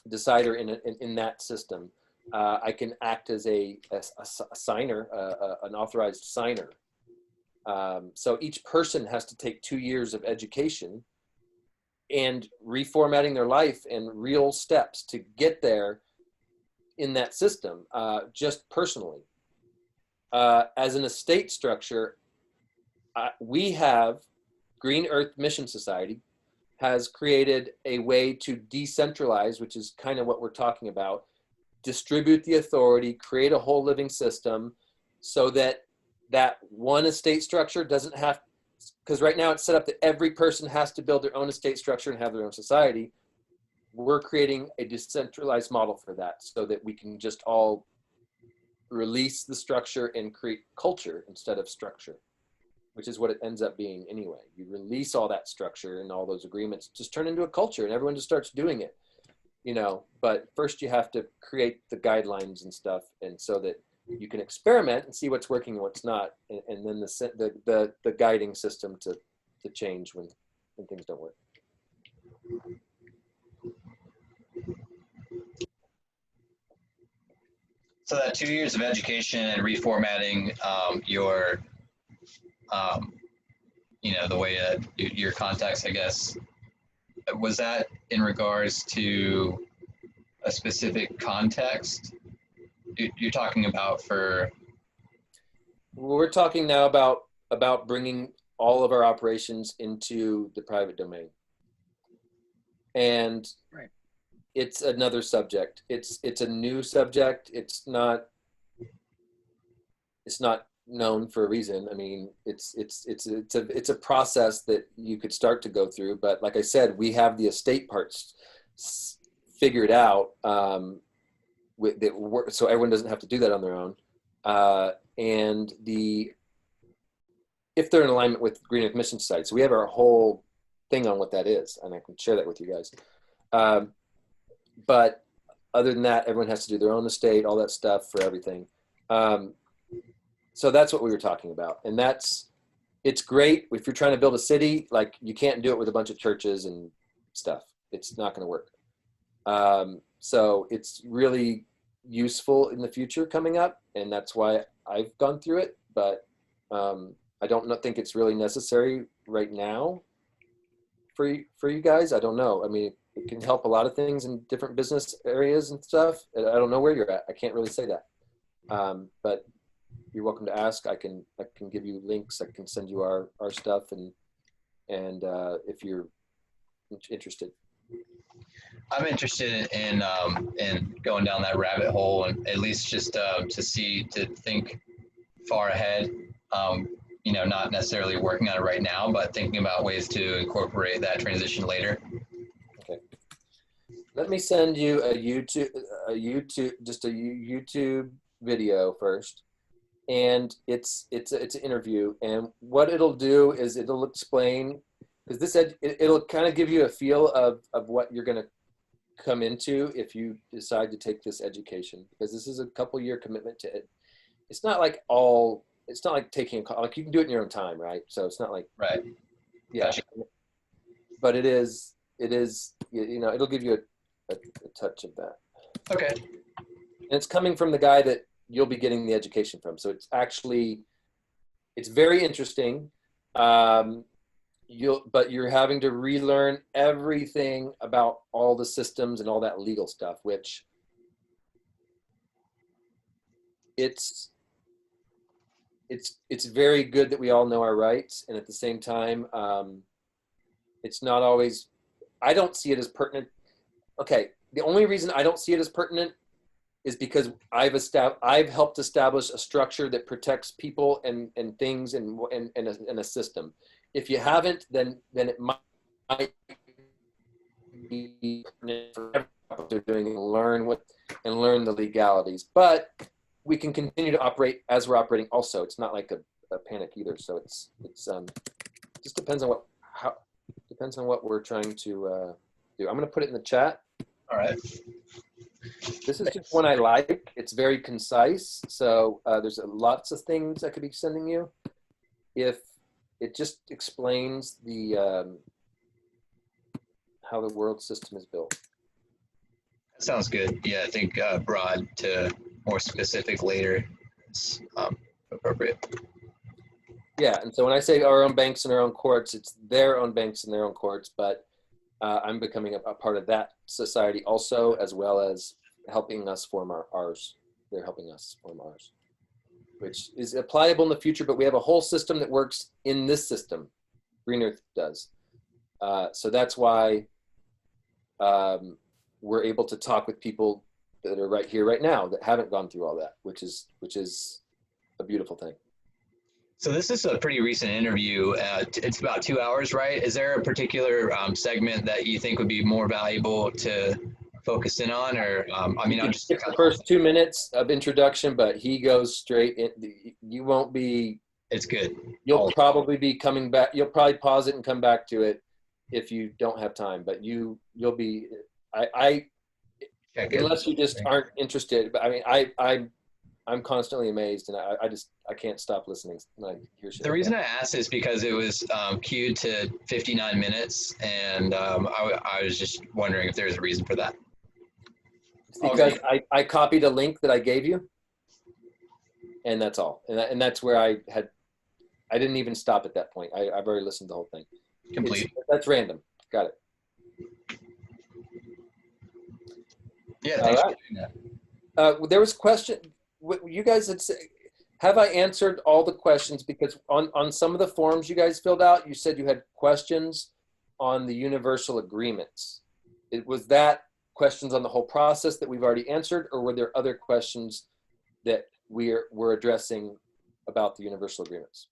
decider in that system. I can act as a signer, an authorized signer. So each person has to take 2 years of education and reformatting their life and real steps to get there in that system, just personally. As an estate structure, we have Green Earth Mission Society has created a way to decentralize, which is kind of what we're talking about, distribute the authority, create a whole living system, so that one estate structure doesn't have, because right now it's set up that every person has to build their own estate structure and have their own society. We're creating a decentralized model for that, so that we can just all release the structure and create culture instead of structure, which is what it ends up being anyway. You release all that structure and all those agreements, just turn into a culture, and everyone just starts doing it, but first you have to create the guidelines and stuff, and so that you can experiment and see what's working and what's not, and then the guiding system to change when things don't work. So that 2 years of education and reformatting your, the way your context, I guess, was that in regards to a specific context you're talking about for? We're talking now about bringing all of our operations into the private domain. And right. It's another subject. It's a new subject. It's not known for a reason. I mean, it's a process that you could start to go through. But like I said, we have the estate parts figured out, so everyone doesn't have to do that on their own. And if they're in alignment with Green Earth Mission Society, so we have our whole thing on what that is, and I can share that with you guys. But other than that, everyone has to do their own estate, all that stuff for everything. So that's what we were talking about. And it's great if you're trying to build a city, like you can't do it with a bunch of churches and stuff. It's not going to work. So it's really useful in the future coming up. And that's why I've gone through it, but I don't think it's really necessary right now for you guys. I don't know. I mean, it can help a lot of things in different business areas and stuff. I don't know where you're at. I can't really say that. But you're welcome to ask. I can give you links. I can send you our stuff, and if you're interested. I'm interested in going down that rabbit hole, and at least just to think far ahead. Not necessarily working on it right now, but thinking about ways to incorporate that transition later. Okay. Let me send you a YouTube video first, and it's an interview. And what it'll do is it'll explain, because it'll kind of give you a feel of what you're going to come into if you decide to take this education, because this is a couple-year commitment to it. It's not like taking like you can do it in your own time, right? So it's not like, right. Yeah, Gotcha. but it is, it'll give you a touch of that. Okay. And it's coming from the guy that you'll be getting the education from. So it's very interesting. But you're having to relearn everything about all the systems and all that legal stuff, which it's very good that we all know our rights. And at the same time, it's not always, I don't see it as pertinent. Okay. The only reason I don't see it as pertinent is because I've helped establish a structure that protects people and things and a system. If you haven't, then it might be pertinent for everyone what they're doing and learn the legalities. But we can continue to operate as we're operating also. It's not like a panic either. So it's just depends on what we're trying to do. I'm going to put it in the chat. All right. This is just one I like. It's very concise. So there's lots of things I could be sending you. If it just explains how the world system is built. That sounds good. Yeah, I think broad to more specific later is appropriate. Yeah, and so when I say our own banks and our own courts, it's their own banks and their own courts, but I'm becoming a part of that society also, as well as helping us form ours. They're helping us form ours, which is applicable in the future, but we have a whole system that works in this system. Green Earth does. So that's why we're able to talk with people that are right here, right now, that haven't gone through all that, which is a beautiful thing. So this is a pretty recent interview. It's about 2 hours, right? Is there a particular segment that you think would be more valuable to focus in on, or I mean, it's the first 2 minutes of introduction, but he goes straight in. You won't be. It's good. You'll probably be coming back. You'll probably pause it and come back to it if you don't have time. But you'll be. Unless you just aren't interested. But I mean, I'm constantly amazed, and I can't stop listening when I hear shit. The reason I asked is because it was queued to 59 minutes, and I was just wondering if there's a reason for that. It's because I copied a link that I gave you, and that's all. And that's where I didn't even stop at that point. I've already listened to the whole thing. Complete. That's random. Got it. Yeah, thanks for doing that. There was a question. You guys had said, have I answered all the questions? Because on some of the forms you guys filled out, you said you had questions on the universal agreements. Was that questions on the whole process that we've already answered, or were there other questions that we're addressing about the universal agreements?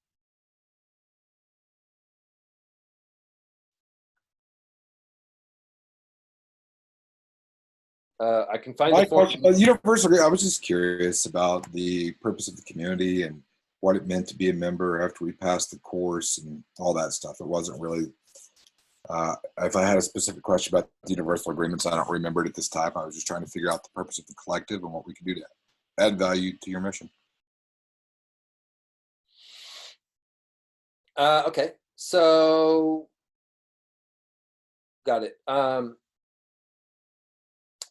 I can find the form. Universal. I was just curious about the purpose of the community and what it meant to be a member after we passed the course and all that stuff. It wasn't really. If I had a specific question about the universal agreements, I don't remember it at this time. I was just trying to figure out the purpose of the collective and what we could do to add value to your mission. Okay, so got it.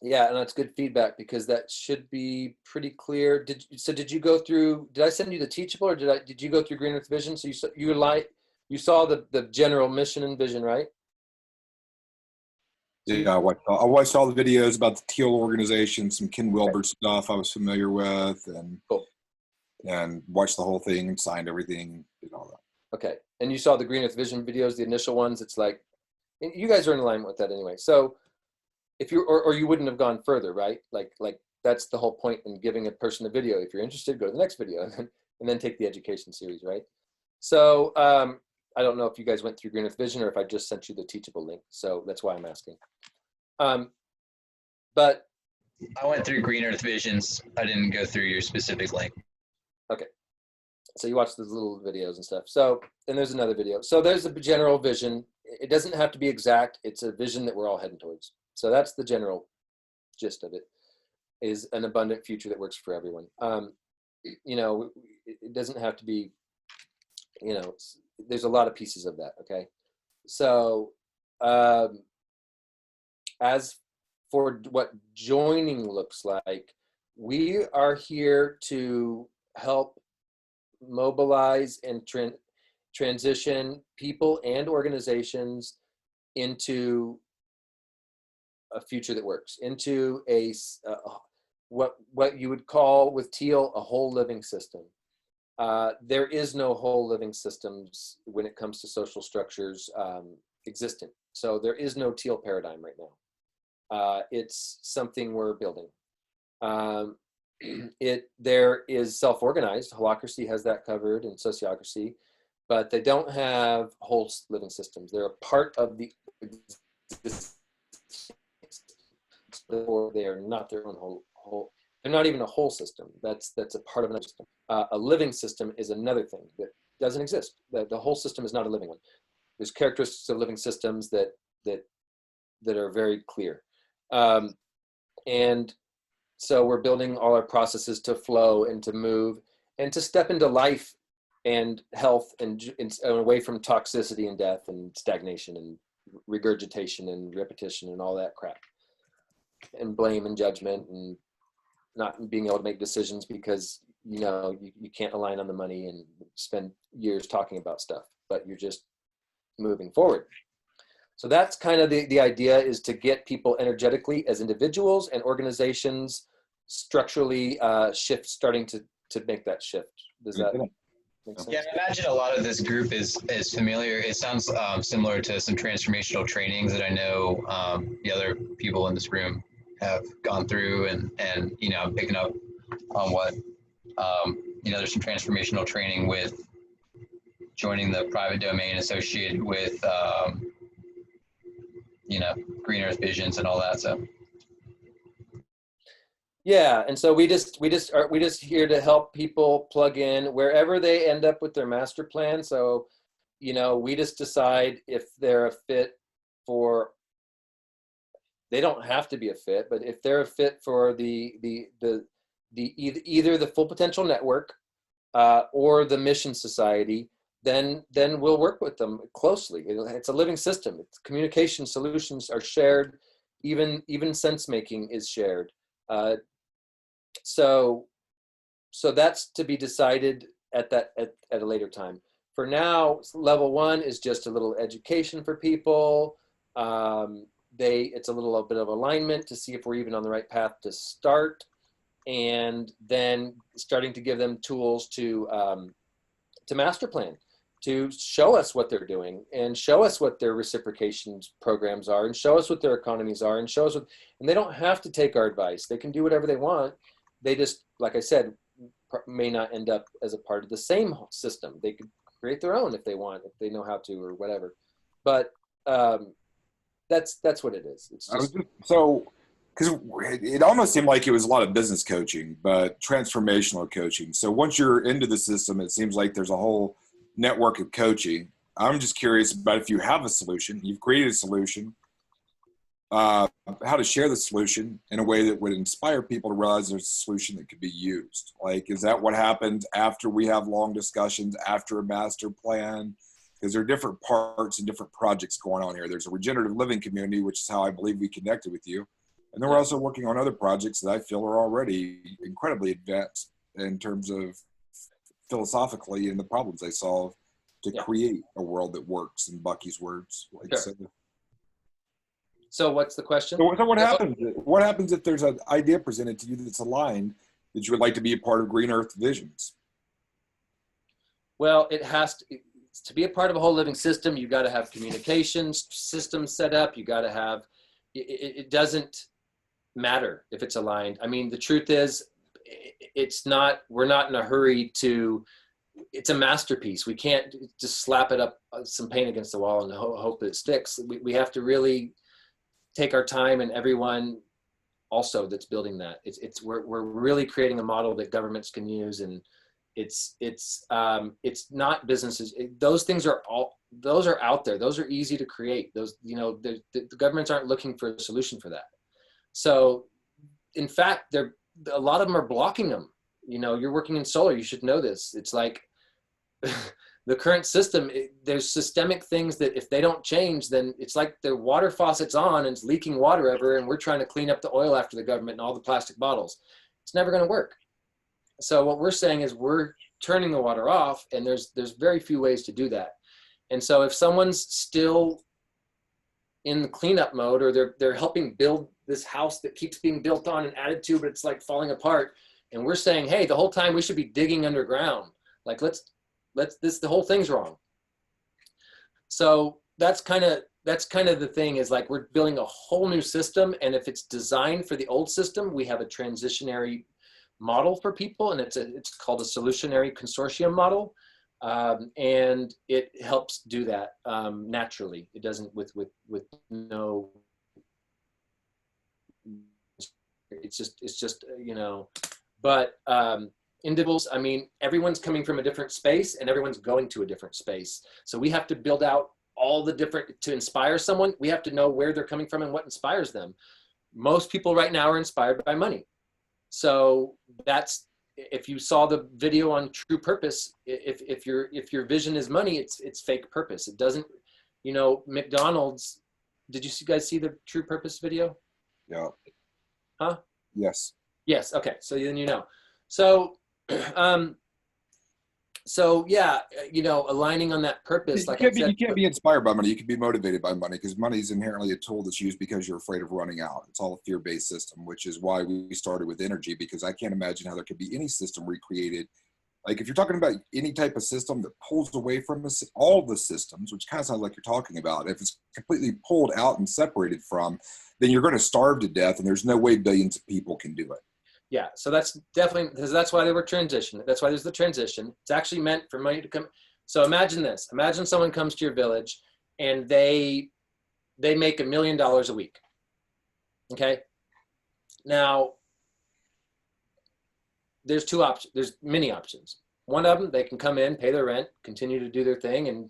Yeah, and that's good feedback, because that should be pretty clear. Did you go through? Did I send you the Teachable, or did you go through Green Earth Vision? So you saw the general mission and vision, right? Yeah, I watched all the videos about the Teal organization, some Ken Wilber stuff I was familiar with, and cool. And watched the whole thing and signed everything, did all that. Okay, and you saw the Green Earth Vision videos, the initial ones. It's like, you guys are in alignment with that anyway. So if you or you wouldn't have gone further, right? Like that's the whole point in giving a person a video. If you're interested, go to the next video, and then take the education series, right? So I don't know if you guys went through Green Earth Vision or if I just sent you the Teachable link. So that's why I'm asking. But I went through Green Earth Visions. I didn't go through your specific link. Okay. So you watch those little videos and stuff. So, and there's another video. So there's a general vision. It doesn't have to be exact. It's a vision that we're all heading towards. So that's the general gist of it, is an abundant future that works for everyone. You know, it doesn't have to be, you know, there's a lot of pieces of that. Okay. So, as for what joining looks like, we are here to help mobilize and transition people and organizations into a future that works, into a what you would call with Teal a whole living system. There is no whole living systems when it comes to social structures existent. So there is no Teal paradigm right now. It's something we're building. There is self-organized. Holacracy has that covered, and sociocracy, but they don't have whole living systems. They're a part of the or they are not their own whole. They're not even a whole system. That's a part of another system. A living system is another thing that doesn't exist. The whole system is not a living one. There's characteristics of living systems that are very clear, and so we're building all our processes to flow and to move and to step into life and health and away from toxicity and death and stagnation and regurgitation and repetition and all that crap, and blame and judgment and not being able to make decisions because you can't align on the money and spend years talking about stuff, but you're just moving forward. So that's kind of the idea, is to get people energetically as individuals and organizations structurally starting to make that shift. Does that make sense? Yeah, I imagine a lot of this group is familiar. It sounds similar to some transformational trainings that I know the other people in this room have gone through, and I'm picking up on what there's some transformational training with joining the private domain associated with Green Earth Visions and all that. So yeah, and so we just here to help people plug in wherever they end up with their master plan. So we just decide if they're a fit for. They don't have to be a fit, but if they're a fit for either the Full Potential Network or the Mission Society, then we'll work with them closely. It's a living system. It's communication solutions are shared, even sense making is shared. So that's to be decided at a later time. For now, level 1 is just a little education for people. It's a little bit of alignment to see if we're even on the right path to start, and then starting to give them tools to master plan, to show us what they're doing and show us what their reciprocation programs are and show us what their economies are and show us and they don't have to take our advice. They can do whatever they want. They just, like I said, may not end up as a part of the same system. They could create their own if they want, if they know how to or whatever. But that's what it is. It's just because it almost seemed like it was a lot of business coaching, but transformational coaching. So once you're into the system, it seems like there's a whole network of coaching. I'm just curious about if you have a solution, you've created a solution, how to share the solution in a way that would inspire people to realize there's a solution that could be used. Like, is that what happens after we have long discussions, after a master plan? Because there are different parts and different projects going on here. There's a regenerative living community, which is how I believe we connected with you. And then we're also working on other projects that I feel are already incredibly advanced in terms of philosophically and the problems they solve to create a world that works, in Bucky's words. So what's the question? So what happens? What happens if there's an idea presented to you that's aligned, that you would like to be a part of Green Earth Visions? Well, it has to be a part of a whole living system. You got to have communications systems set up. You got to have. It doesn't matter if it's aligned. I mean, the truth is, it's not. We're not in a hurry to. It's a masterpiece. We can't just slap it up, some paint against the wall, and hope that it sticks. We have to really take our time, and everyone also that's building that. We're really creating a model that governments can use, and It's not businesses. Those things are those are out there. Those are easy to create. Those, the governments aren't looking for a solution for that. So in fact, a lot of them are blocking them. You're working in solar, you should know this. It's like the current system, there's systemic things that if they don't change, then it's like the water faucet's on and it's leaking water everywhere, and we're trying to clean up the oil after the government and all the plastic bottles. It's never going to work. So what we're saying is we're turning the water off, and there's very few ways to do that. And so if someone's still in the cleanup mode, or they're helping build this house that keeps being built on and added to, but it's like falling apart, and we're saying, hey, the whole time we should be digging underground. Like the whole thing's wrong. So that's kind of the thing, is like we're building a whole new system, and if it's designed for the old system, we have a transitionary model for people, and it's called a solutionary consortium model, and it helps do that naturally. It doesn't with no. It's just but individuals. I mean, everyone's coming from a different space, and everyone's going to a different space. So we have to build out all the different to inspire someone. We have to know where they're coming from and what inspires them. Most people right now are inspired by money. So that's, if you saw the video on true purpose, if your vision is money, it's fake purpose. It doesn't, McDonald's, did you guys see the true purpose video? Yeah. Huh? Yes. Yes. Okay. So then So, so yeah, aligning on that purpose. Like you can't be inspired by money. You can be motivated by money, because money is inherently a tool that's used because you're afraid of running out. It's all a fear-based system, which is why we started with energy, because I can't imagine how there could be any system recreated. Like if you're talking about any type of system that pulls away from us, all the systems, which kind of sounds like you're talking about, if it's completely pulled out and separated from, then you're going to starve to death, and there's no way billions of people can do it. Yeah, so that's definitely, because that's why they were transition. That's why there's the transition. It's actually meant for money to come. So imagine this. Imagine someone comes to your village and they make $1 million a week. Okay. Now, there's two options. There's many options. One of them, they can come in, pay their rent, continue to do their thing, and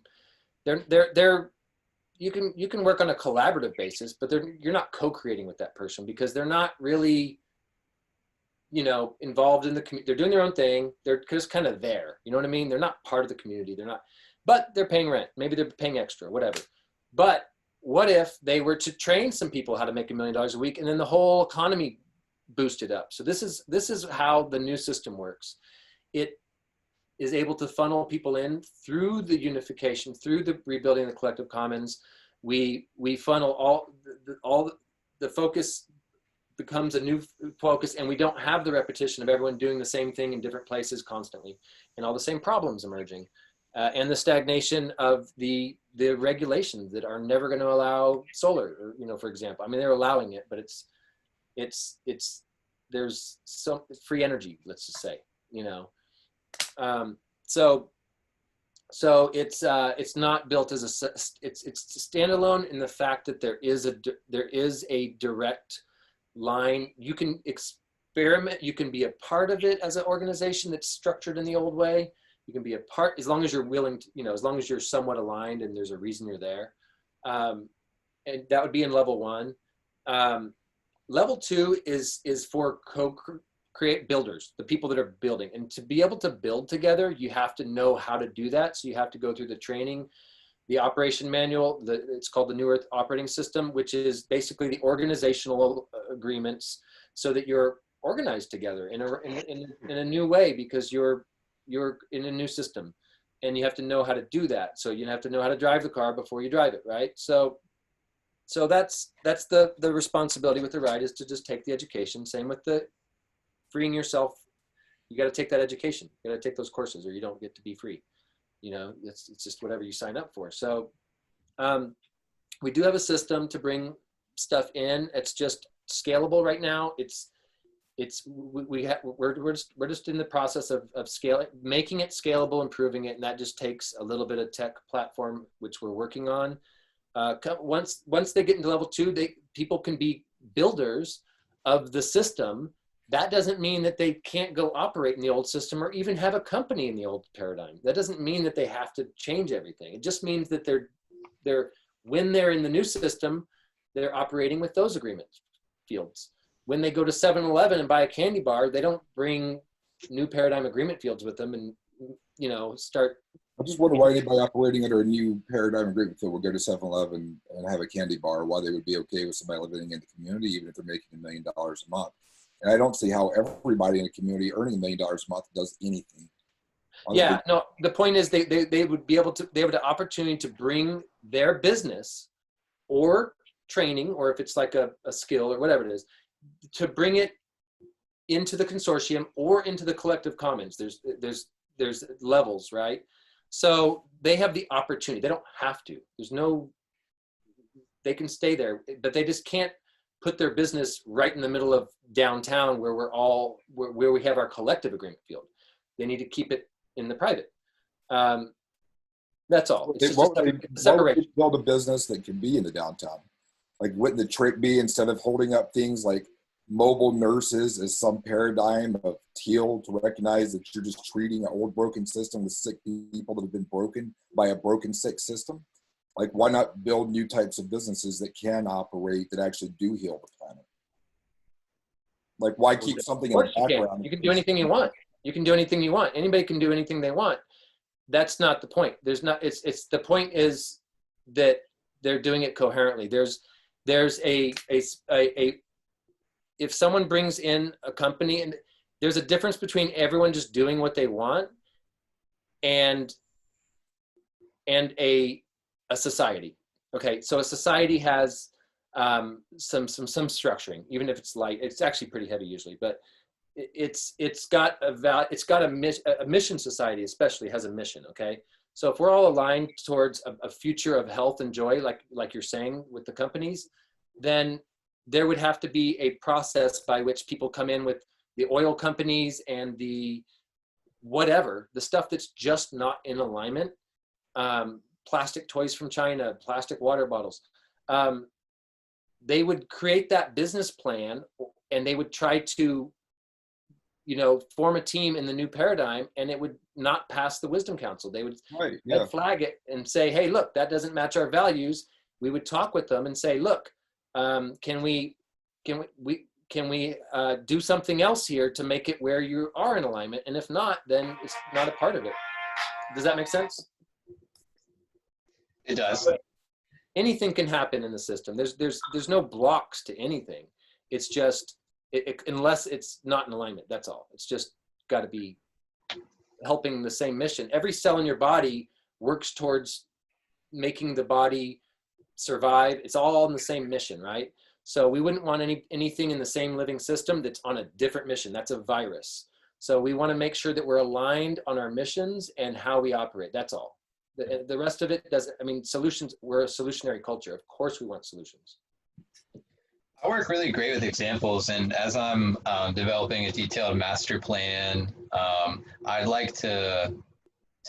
you can work on a collaborative basis, but you're not co-creating with that person, because they're not really involved in the community. They're doing their own thing. They're just kind of there. You know what I mean? They're not part of the community. They're not, but they're paying rent. Maybe they're paying extra, whatever. But what if they were to train some people how to make $1 million a week, and then the whole economy boosted up? So this is how the new system works. It is able to funnel people in through the unification, through the rebuilding the collective commons. We funnel all the focus becomes a new focus, and we don't have the repetition of everyone doing the same thing in different places constantly, and all the same problems emerging, and the stagnation of the regulations that are never going to allow solar, for example. I mean, they're allowing it, but there's some free energy, let's just say, so it's not built as it's standalone in the fact that there is a direct line. You can experiment, you can be a part of it as an organization that's structured in the old way. You can be a part, as long as you're willing to, as long as you're somewhat aligned and there's a reason you're there. And that would be in level 1. Level 2 is for create builders, the people that are building. And to be able to build together, you have to know how to do that. So you have to go through the training, the operation manual, it's called the New Earth Operating System, which is basically the organizational agreements, so that you're organized together in a new way, because you're in a new system, and you have to know how to do that. So you have to know how to drive the car before you drive it, right? So that's the responsibility with the ride, is to just take the education. Same with the freeing yourself. You got to take that education. You got to take those courses, or you don't get to be free. It's just whatever you sign up for. So we do have a system to bring stuff in. It's just scalable right now. We're just in the process of scaling, making it scalable, improving it, and that just takes a little bit of tech platform, which we're working on. Once they get into level 2, people can be builders of the system that doesn't mean that they can't go operate in the old system or even have a company in the old paradigm. That doesn't mean that they have to change everything. It just means that when they're in the new system, they're operating with those agreement fields. When they go to 7-Eleven and buy a candy bar, they don't bring new paradigm agreement fields with them and, you know, start. I just wonder why anybody operating under a new paradigm agreement field would go to 7-Eleven and have a candy bar, why they would be okay with somebody living in the community, even if they're making $1 million a month. And I don't see how everybody in the community earning $1 million a month does anything. Yeah, no, the point is they would be able to, they have the opportunity to bring their business or training, or if it's like a skill or whatever it is, to bring it into the consortium or into the collective commons. There's levels, right? So they have the opportunity. They don't have to. They can stay there, but they just can't put their business right in the middle of downtown where where we have our collective agreement field. They need to keep it in the private. That's all. It's Why would they build a business that can be in the downtown? Like, wouldn't the trick be, instead of holding up things like mobile nurses as some paradigm of teal, to recognize that you're just treating an old broken system with sick people that have been broken by a broken sick system? Like, why not build new types of businesses that can operate, that actually do heal the planet? Like, why keep something in the background? You can do anything you want. You can do anything you want. Anybody can do anything they want. That's not the point. It's the point is that they're doing it coherently. There's if someone brings in a company, and there's a difference between everyone just doing what they want and a society. Okay, so a society has some structuring, even if it's light. It's actually pretty heavy usually, but it's got a mission. Society especially has a mission. Okay, so if we're all aligned towards a future of health and joy, like you're saying with the companies, then there would have to be a process by which people come in with the oil companies and the whatever, the stuff that's just not in alignment. Plastic toys from China, plastic water bottles. They would create that business plan, and they would try to, form a team in the new paradigm, and it would not pass the Wisdom Council. They would flag it and say, hey, look, that doesn't match our values. We would talk with them and say, look, can we do something else here to make it where you are in alignment? And if not, then it's not a part of it. Does that make sense? It does. Anything can happen in the system. There's no blocks to anything. It's just unless it's not in alignment. That's all. It's just got to be helping the same mission. Every cell in your body works towards making the body survive. It's all on the same mission, right? So we wouldn't want anything in the same living system that's on a different mission. That's a virus. So we want to make sure that we're aligned on our missions and how we operate. That's all. The rest of it doesn't, solutions, we're a solutionary culture. Of course we want solutions. I work really great with examples, and as I'm developing a detailed master plan, I'd like to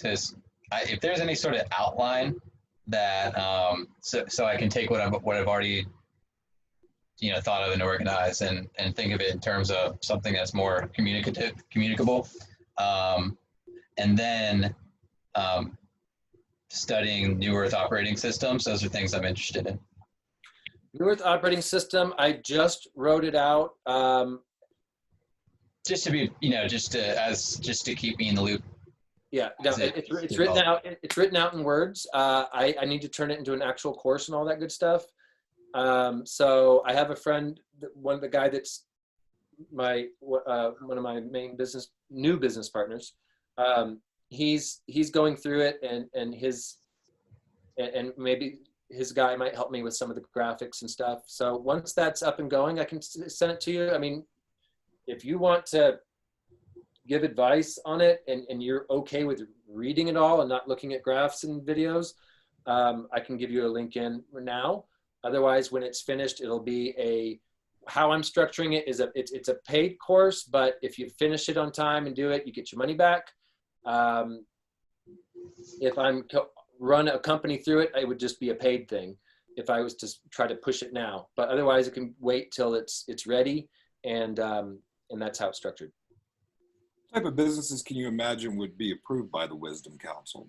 if there's any sort of outline that so I can take what I've already thought of and organized and think of it in terms of something that's more communicable, and then studying New Earth operating systems. Those are things I'm interested in. New Earth operating system, I just wrote it out. Just to be, just to keep me in the loop. Yeah, no, it's written out. It's written out in words. I need to turn it into an actual course and all that good stuff. So I have a friend, one of the guy that's one of my main new business partners. He's going through it, and maybe his guy might help me with some of the graphics and stuff. So once that's up and going, I can send it to you. If you want to give advice on it and you're okay with reading it all and not looking at graphs and videos, I can give you a link in now. Otherwise, when it's finished, it'll be how I'm structuring it is it's a paid course, but if you finish it on time and do it, you get your money back. If I'm run a company through it, it would just be a paid thing if I was to try to push it now. But otherwise, it can wait till it's ready, and And that's how it's structured. What type of businesses can you imagine would be approved by the Wisdom Council?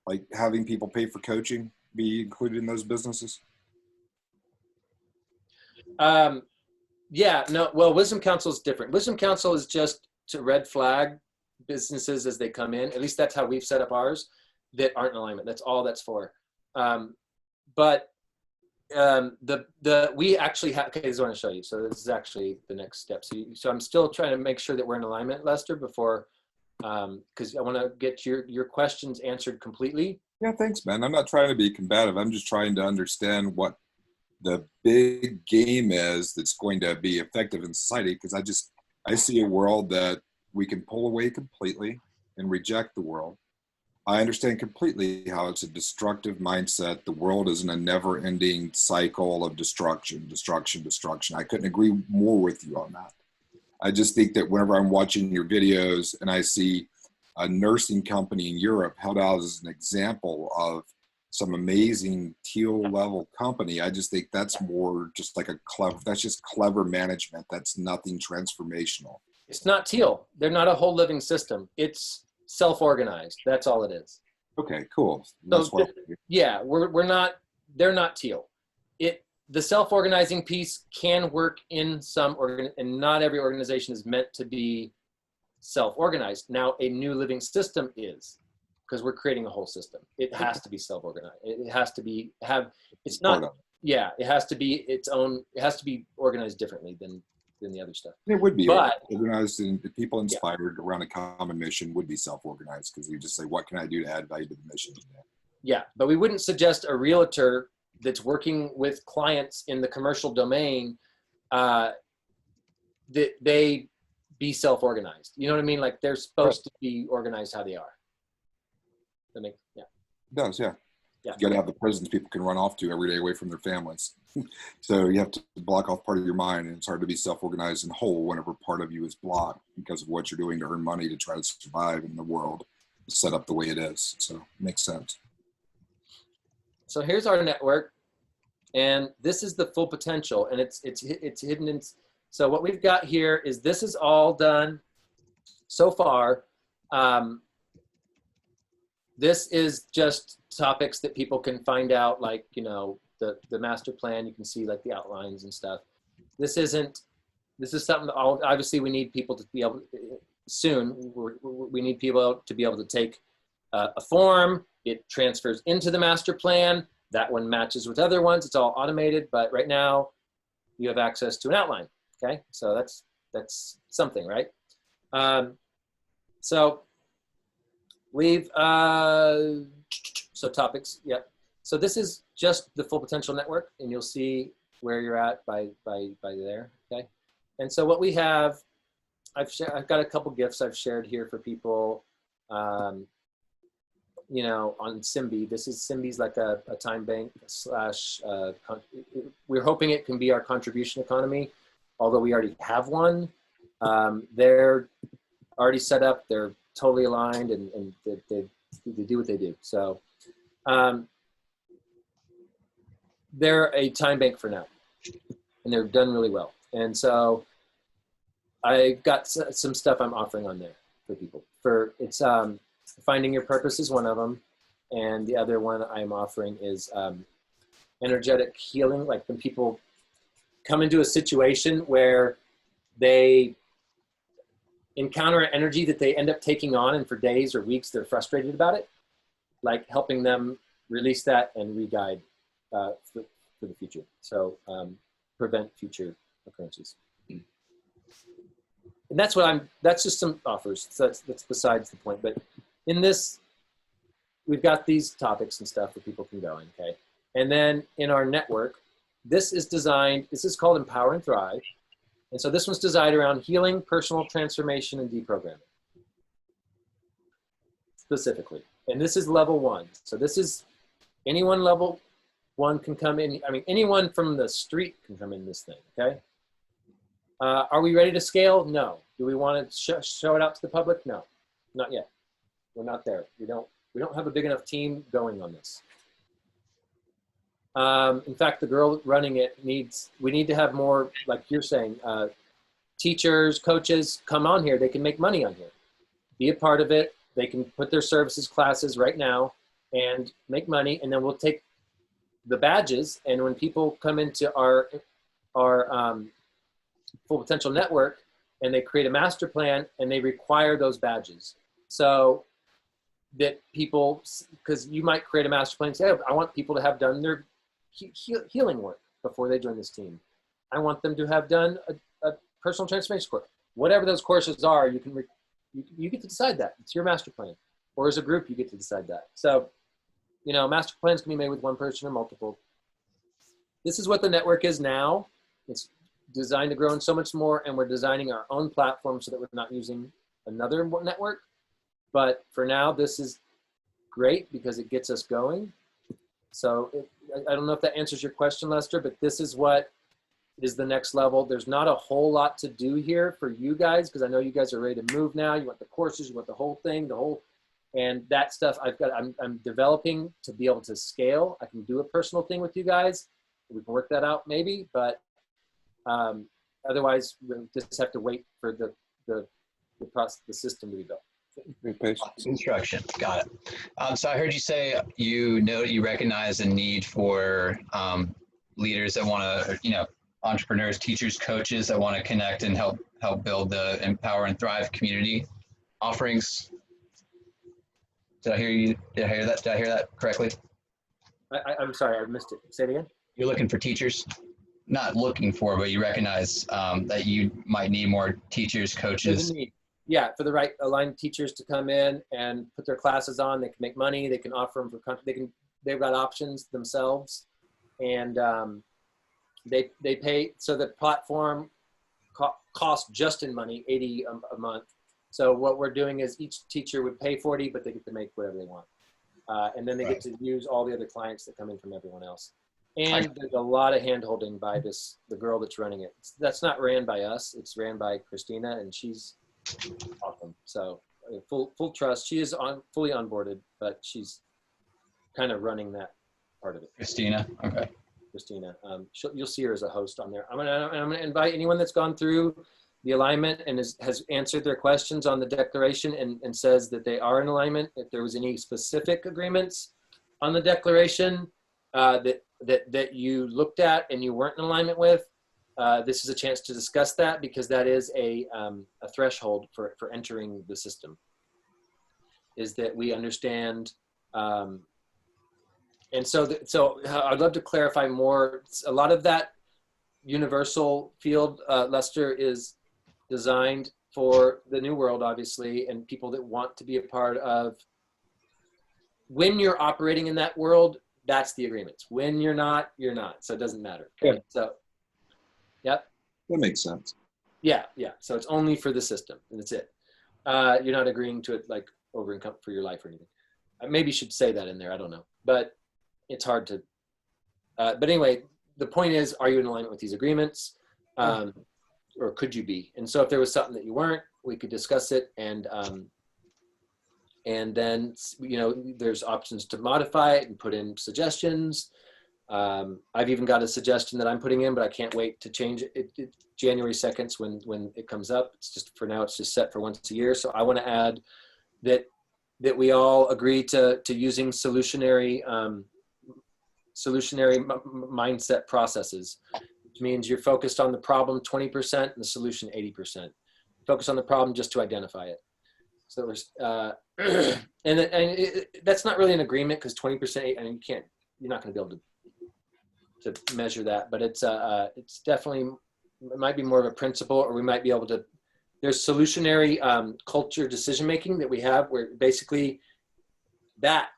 Like having people pay for coaching be included in those businesses? Yeah, no, well, Wisdom Council is different. Wisdom Council is just to red flag businesses as they come in. At least that's how we've set up ours that aren't in alignment. That's all that's for. We actually have, okay, this is what I want to show you. So this is actually the next step. So I'm still trying to make sure that we're in alignment, Lester, before, because I want to get your questions answered completely. Yeah, thanks, man. I'm not trying to be combative. I'm just trying to understand what the big game is that's going to be effective in society, because I see a world that we can pull away completely and reject the world. I understand completely how it's a destructive mindset. The world is in a never-ending cycle of destruction. I couldn't agree more with you on that. I just think that whenever I'm watching your videos and I see a nursing company in Europe held out as an example of some amazing teal level company, I just think that's more just like that's just clever management. That's nothing transformational. It's not teal. They're not a whole living system. It's self-organized. That's all it is. Okay, cool. So, yeah, we're not, they're not teal. The self-organizing piece can work in some and not every organization is meant to be self-organized. Now, a new living system is, because we're creating a whole system. It has to be self-organized. It has to be it's not, yeah, it has to be its own, it has to be organized differently than the other stuff. It would be organized, and the people inspired around a common mission would be self-organized, because you just say, what can I do to add value to the mission today? Yeah, but we wouldn't suggest a realtor that's working with clients in the commercial domain that they be self-organized. You know what I mean? Like they're supposed to be organized how they are. That makes, yeah. It does, yeah. Yeah. You got to have the prisons people can run off to every day away from their families. So you have to block off part of your mind, and it's hard to be self-organized and whole whenever part of you is blocked because of what you're doing to earn money to try to survive in the world set up the way it is. So it makes sense. So here's our network, and this is the full potential, and it's hidden in. So what we've got here is this is all done so far. This is just topics that people can find out, like, you know, the master plan. You can see like the outlines and stuff. This is something that obviously we need people to be able soon. We need people to be able to take a form. It transfers into the master plan. That one matches with other ones. It's all automated, but right now you have access to an outline. Okay, so that's something, right? So we've so topics, yeah. So this is just the full potential network, and you'll see where you're at by there. Okay, and so what we have, I've got a couple GIFs I've shared here for people. You know, on Simbi, this is Simbi's like a time bank slash. We're hoping it can be our contribution economy, although we already have one. They're already set up. They're totally aligned, and they do what they do. So they're a time bank for now, and they're done really well. And so I got some stuff I'm offering on there for people. It's finding your purpose is one of them, and the other one I'm offering is energetic healing. Like when people come into a situation where they encounter an energy that they end up taking on, and for days or weeks they're frustrated about it, like helping them release that and re-guide for the future. So prevent future occurrences. And that's just some offers. So that's besides the point. But in this, we've got these topics and stuff that people can go in, okay? And then in our network, this is called Empower and Thrive. And so this one's designed around healing, personal transformation, and deprogramming. Specifically. And this is level 1. So this is anyone level 1 can come in. I mean, anyone from the street can come in this thing, okay? Are we ready to scale? No. Do we want to show it out to the public? No, not yet. We're not there. We don't have a big enough team going on this. In fact, the girl running it we need to have more, like you're saying, teachers, coaches come on here. They can make money on here. Be a part of it. They can put their services classes right now and make money, and then we'll take the badges, and when people come into our Full Potential Network and they create a master plan and they require those badges. So that people, because you might create a master plan and say, I want people to have done their healing work before they join this team. I want them to have done a personal transformation course. Whatever those courses are, you get to decide that. It's your master plan. Or as a group, you get to decide that. So, you know, master plans can be made with one person or multiple. This is what the network is now. It's designed to grow in so much more, and we're designing our own platform so that we're not using another network. But for now, this is great because it gets us going. So I don't know if that answers your question, Lester, but this is what is the next level. There's not a whole lot to do here for you guys, because I know you guys are ready to move now. You want the courses, you want the whole thing, and that stuff I'm developing to be able to scale. I can do a personal thing with you guys. We can work that out maybe, but otherwise we'll just have to wait for the system to be built. Instruction, got it. So I heard you say you recognize the need for leaders that want to, entrepreneurs, teachers, coaches that want to connect and help build the Empower and Thrive community offerings. Did I hear that? Did I hear that correctly? I'm sorry, I missed it. Say it again. You're looking for teachers? Not looking for, but you recognize that you might need more teachers, coaches. Yeah, for the right aligned teachers to come in and put their classes on. They can make money. They can offer them for country. They've got options themselves, and they pay. So the platform costs just in money $80 a month. So what we're doing is each teacher would pay $40, but they get to make whatever they want, and then they get to use all the other clients that come in from everyone else. And there's a lot of hand-holding by the girl that's running it. That's not ran by us. It's ran by Christina, and she's awesome. So full trust. She is fully onboarded, but she's kind of running that part of it. Christina, okay. Christina, you'll see her as a host on there. I'm gonna invite anyone that's gone through the alignment and has answered their questions on the declaration and says that they are in alignment. If there was any specific agreements on the declaration that you looked at and you weren't in alignment with, this is a chance to discuss that, because that is a threshold for entering the system, is that we understand. And so I'd love to clarify more. A lot of that universal field, Lester, is designed for the new world, obviously, and people that want to be a part of. When you're operating in that world, that's the agreements. When you're not, you're not. So it doesn't matter. Okay? Yeah. So, yep. That makes sense. Yeah. So it's only for the system, and that's it. You're not agreeing to it like over income for your life or anything. I maybe should say that in there. I don't know, but it's hard to. But anyway, the point is, are you in alignment with these agreements, or could you be? And so if there was something that you weren't, we could discuss it, and then there's options to modify it and put in suggestions. I've even got a suggestion that I'm putting in, but I can't wait to change it. January 2nd when it comes up. It's just, for now, it's just set for once a year. So I want to add that we all agree to using solutionary mindset processes, which means you're focused on the problem 20% and the solution 80%. Focus on the problem just to identify it. So there's, that's not really an agreement, because 20%, I mean, you're not going to be able to measure that, but it's definitely, it might be more of a principle, or we might be able to, there's solutionary culture decision-making that we have, where basically that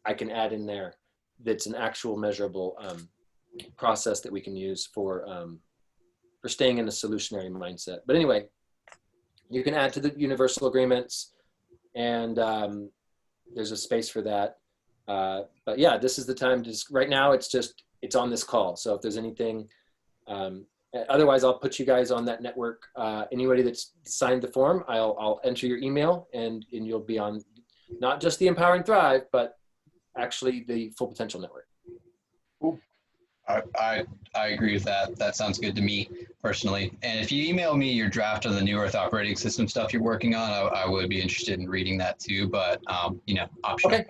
I can add in there. That's an actual measurable process that we can use for staying in a solutionary mindset. But anyway, you can add to the universal agreements, and there's a space for that. But yeah, this is the time to right now it's on this call. So if there's anything, otherwise I'll put you guys on that network. Anybody that's signed the form, I'll enter your email, and you'll be on not just the Empower and Thrive, but actually the Full Potential Network. Cool. I agree with that. That sounds good to me personally. And if you email me your draft of the New Earth operating system stuff you're working on, I would be interested in reading that too. But optional. Okay.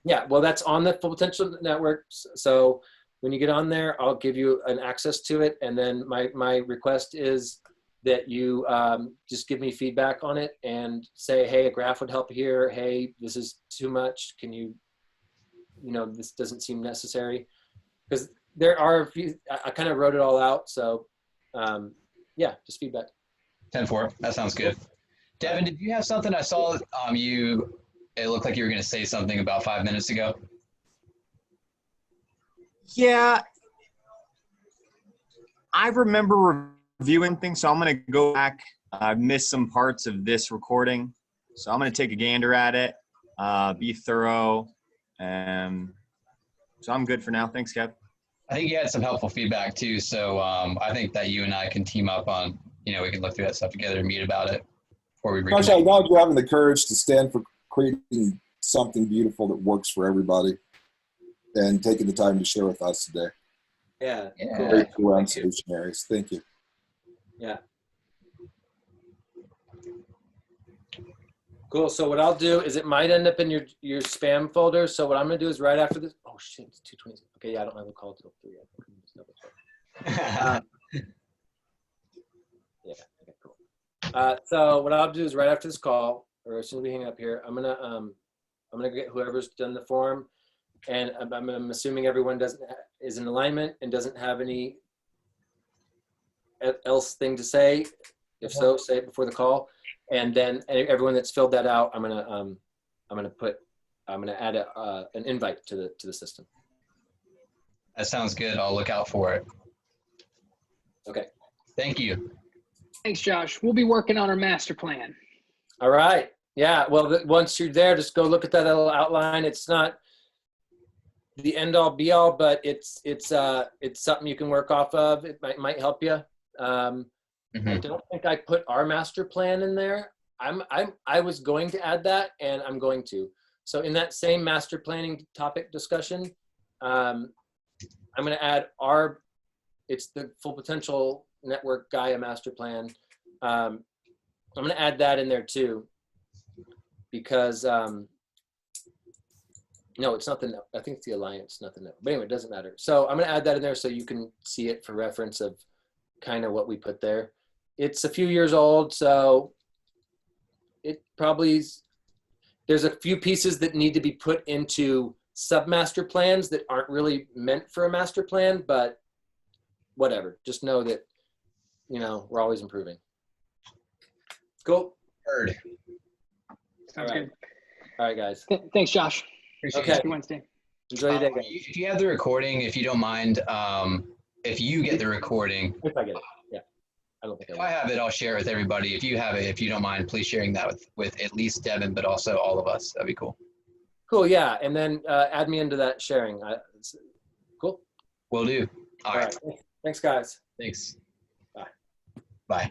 Yeah. Well, that's on the Full Potential Network. So when you get on there, I'll give you an access to it. And then my request is that you just give me feedback on it and say, hey, a graph would help here. Hey, this is too much. Can you, this doesn't seem necessary. Because there are a few, I kind of wrote it all out. So yeah, just feedback. 10-4. That sounds good. Devin, did you have something? I saw it looked like you were going to say something about 5 minutes ago. Yeah, I remember reviewing things, so I'm going to go back. I've missed some parts of this recording, so I'm going to take a gander at it, be thorough, and so I'm good for now. Thanks, Kev. I think you had some helpful feedback too, so I think that you and I can team up on, we can look through that stuff together and meet about it before we Gosh, I acknowledge you having the courage to stand for creating something beautiful that works for everybody and taking the time to share with us today. Yeah. Cool. Great around solutionaries. Thank you. Yeah. Cool. So what I'll do is it might end up in your spam folder. So what I'm going to do is right after this. Oh, shit. It's 2:20. Okay. Yeah. I don't have a call till 3. Yeah. Okay, cool. So what I'll do is right after this call, or as soon as we hang up here, I'm gonna get whoever's done the form, and I'm assuming everyone is in alignment and doesn't have any else thing to say. If so, say it before the call, and then everyone that's filled that out, I'm gonna add an invite to the system. That sounds good. I'll look out for it. Okay. Thank you. Thanks, Josh. We'll be working on our master plan. All right. Yeah. Well, once you're there, just go look at that little outline. It's not the end all be all, but it's something you can work off of. It might help you. I don't think I put our master plan in there. I was going to add that, and I'm going to. So in that same master planning topic discussion, I'm going to add it's the Full Potential Network Gaia master plan. I'm going to add that in there too, because no, it's nothing. I think it's the Alliance, nothing. But anyway, it doesn't matter. So I'm going to add that in there so you can see it for reference of kind of what we put there. It's a few years old, so it probably there's a few pieces that need to be put into sub-master plans that aren't really meant for a master plan, but whatever. Just know that, we're always improving. Cool. Heard. Sounds good. All right, guys. Thanks, Josh. Appreciate Okay. it. Happy Wednesday. Enjoy your day, guys. If you have the recording, if you don't mind, if you get the recording, If I get it, yeah. I don't think if I have it, I'll share it with everybody. If you have it, if you don't mind, please sharing that with at least Devin, but also all of us. That'd be cool. Cool, yeah. And then add me into that sharing. Cool. Will do. All right. Thanks, guys. Thanks. Bye. Bye.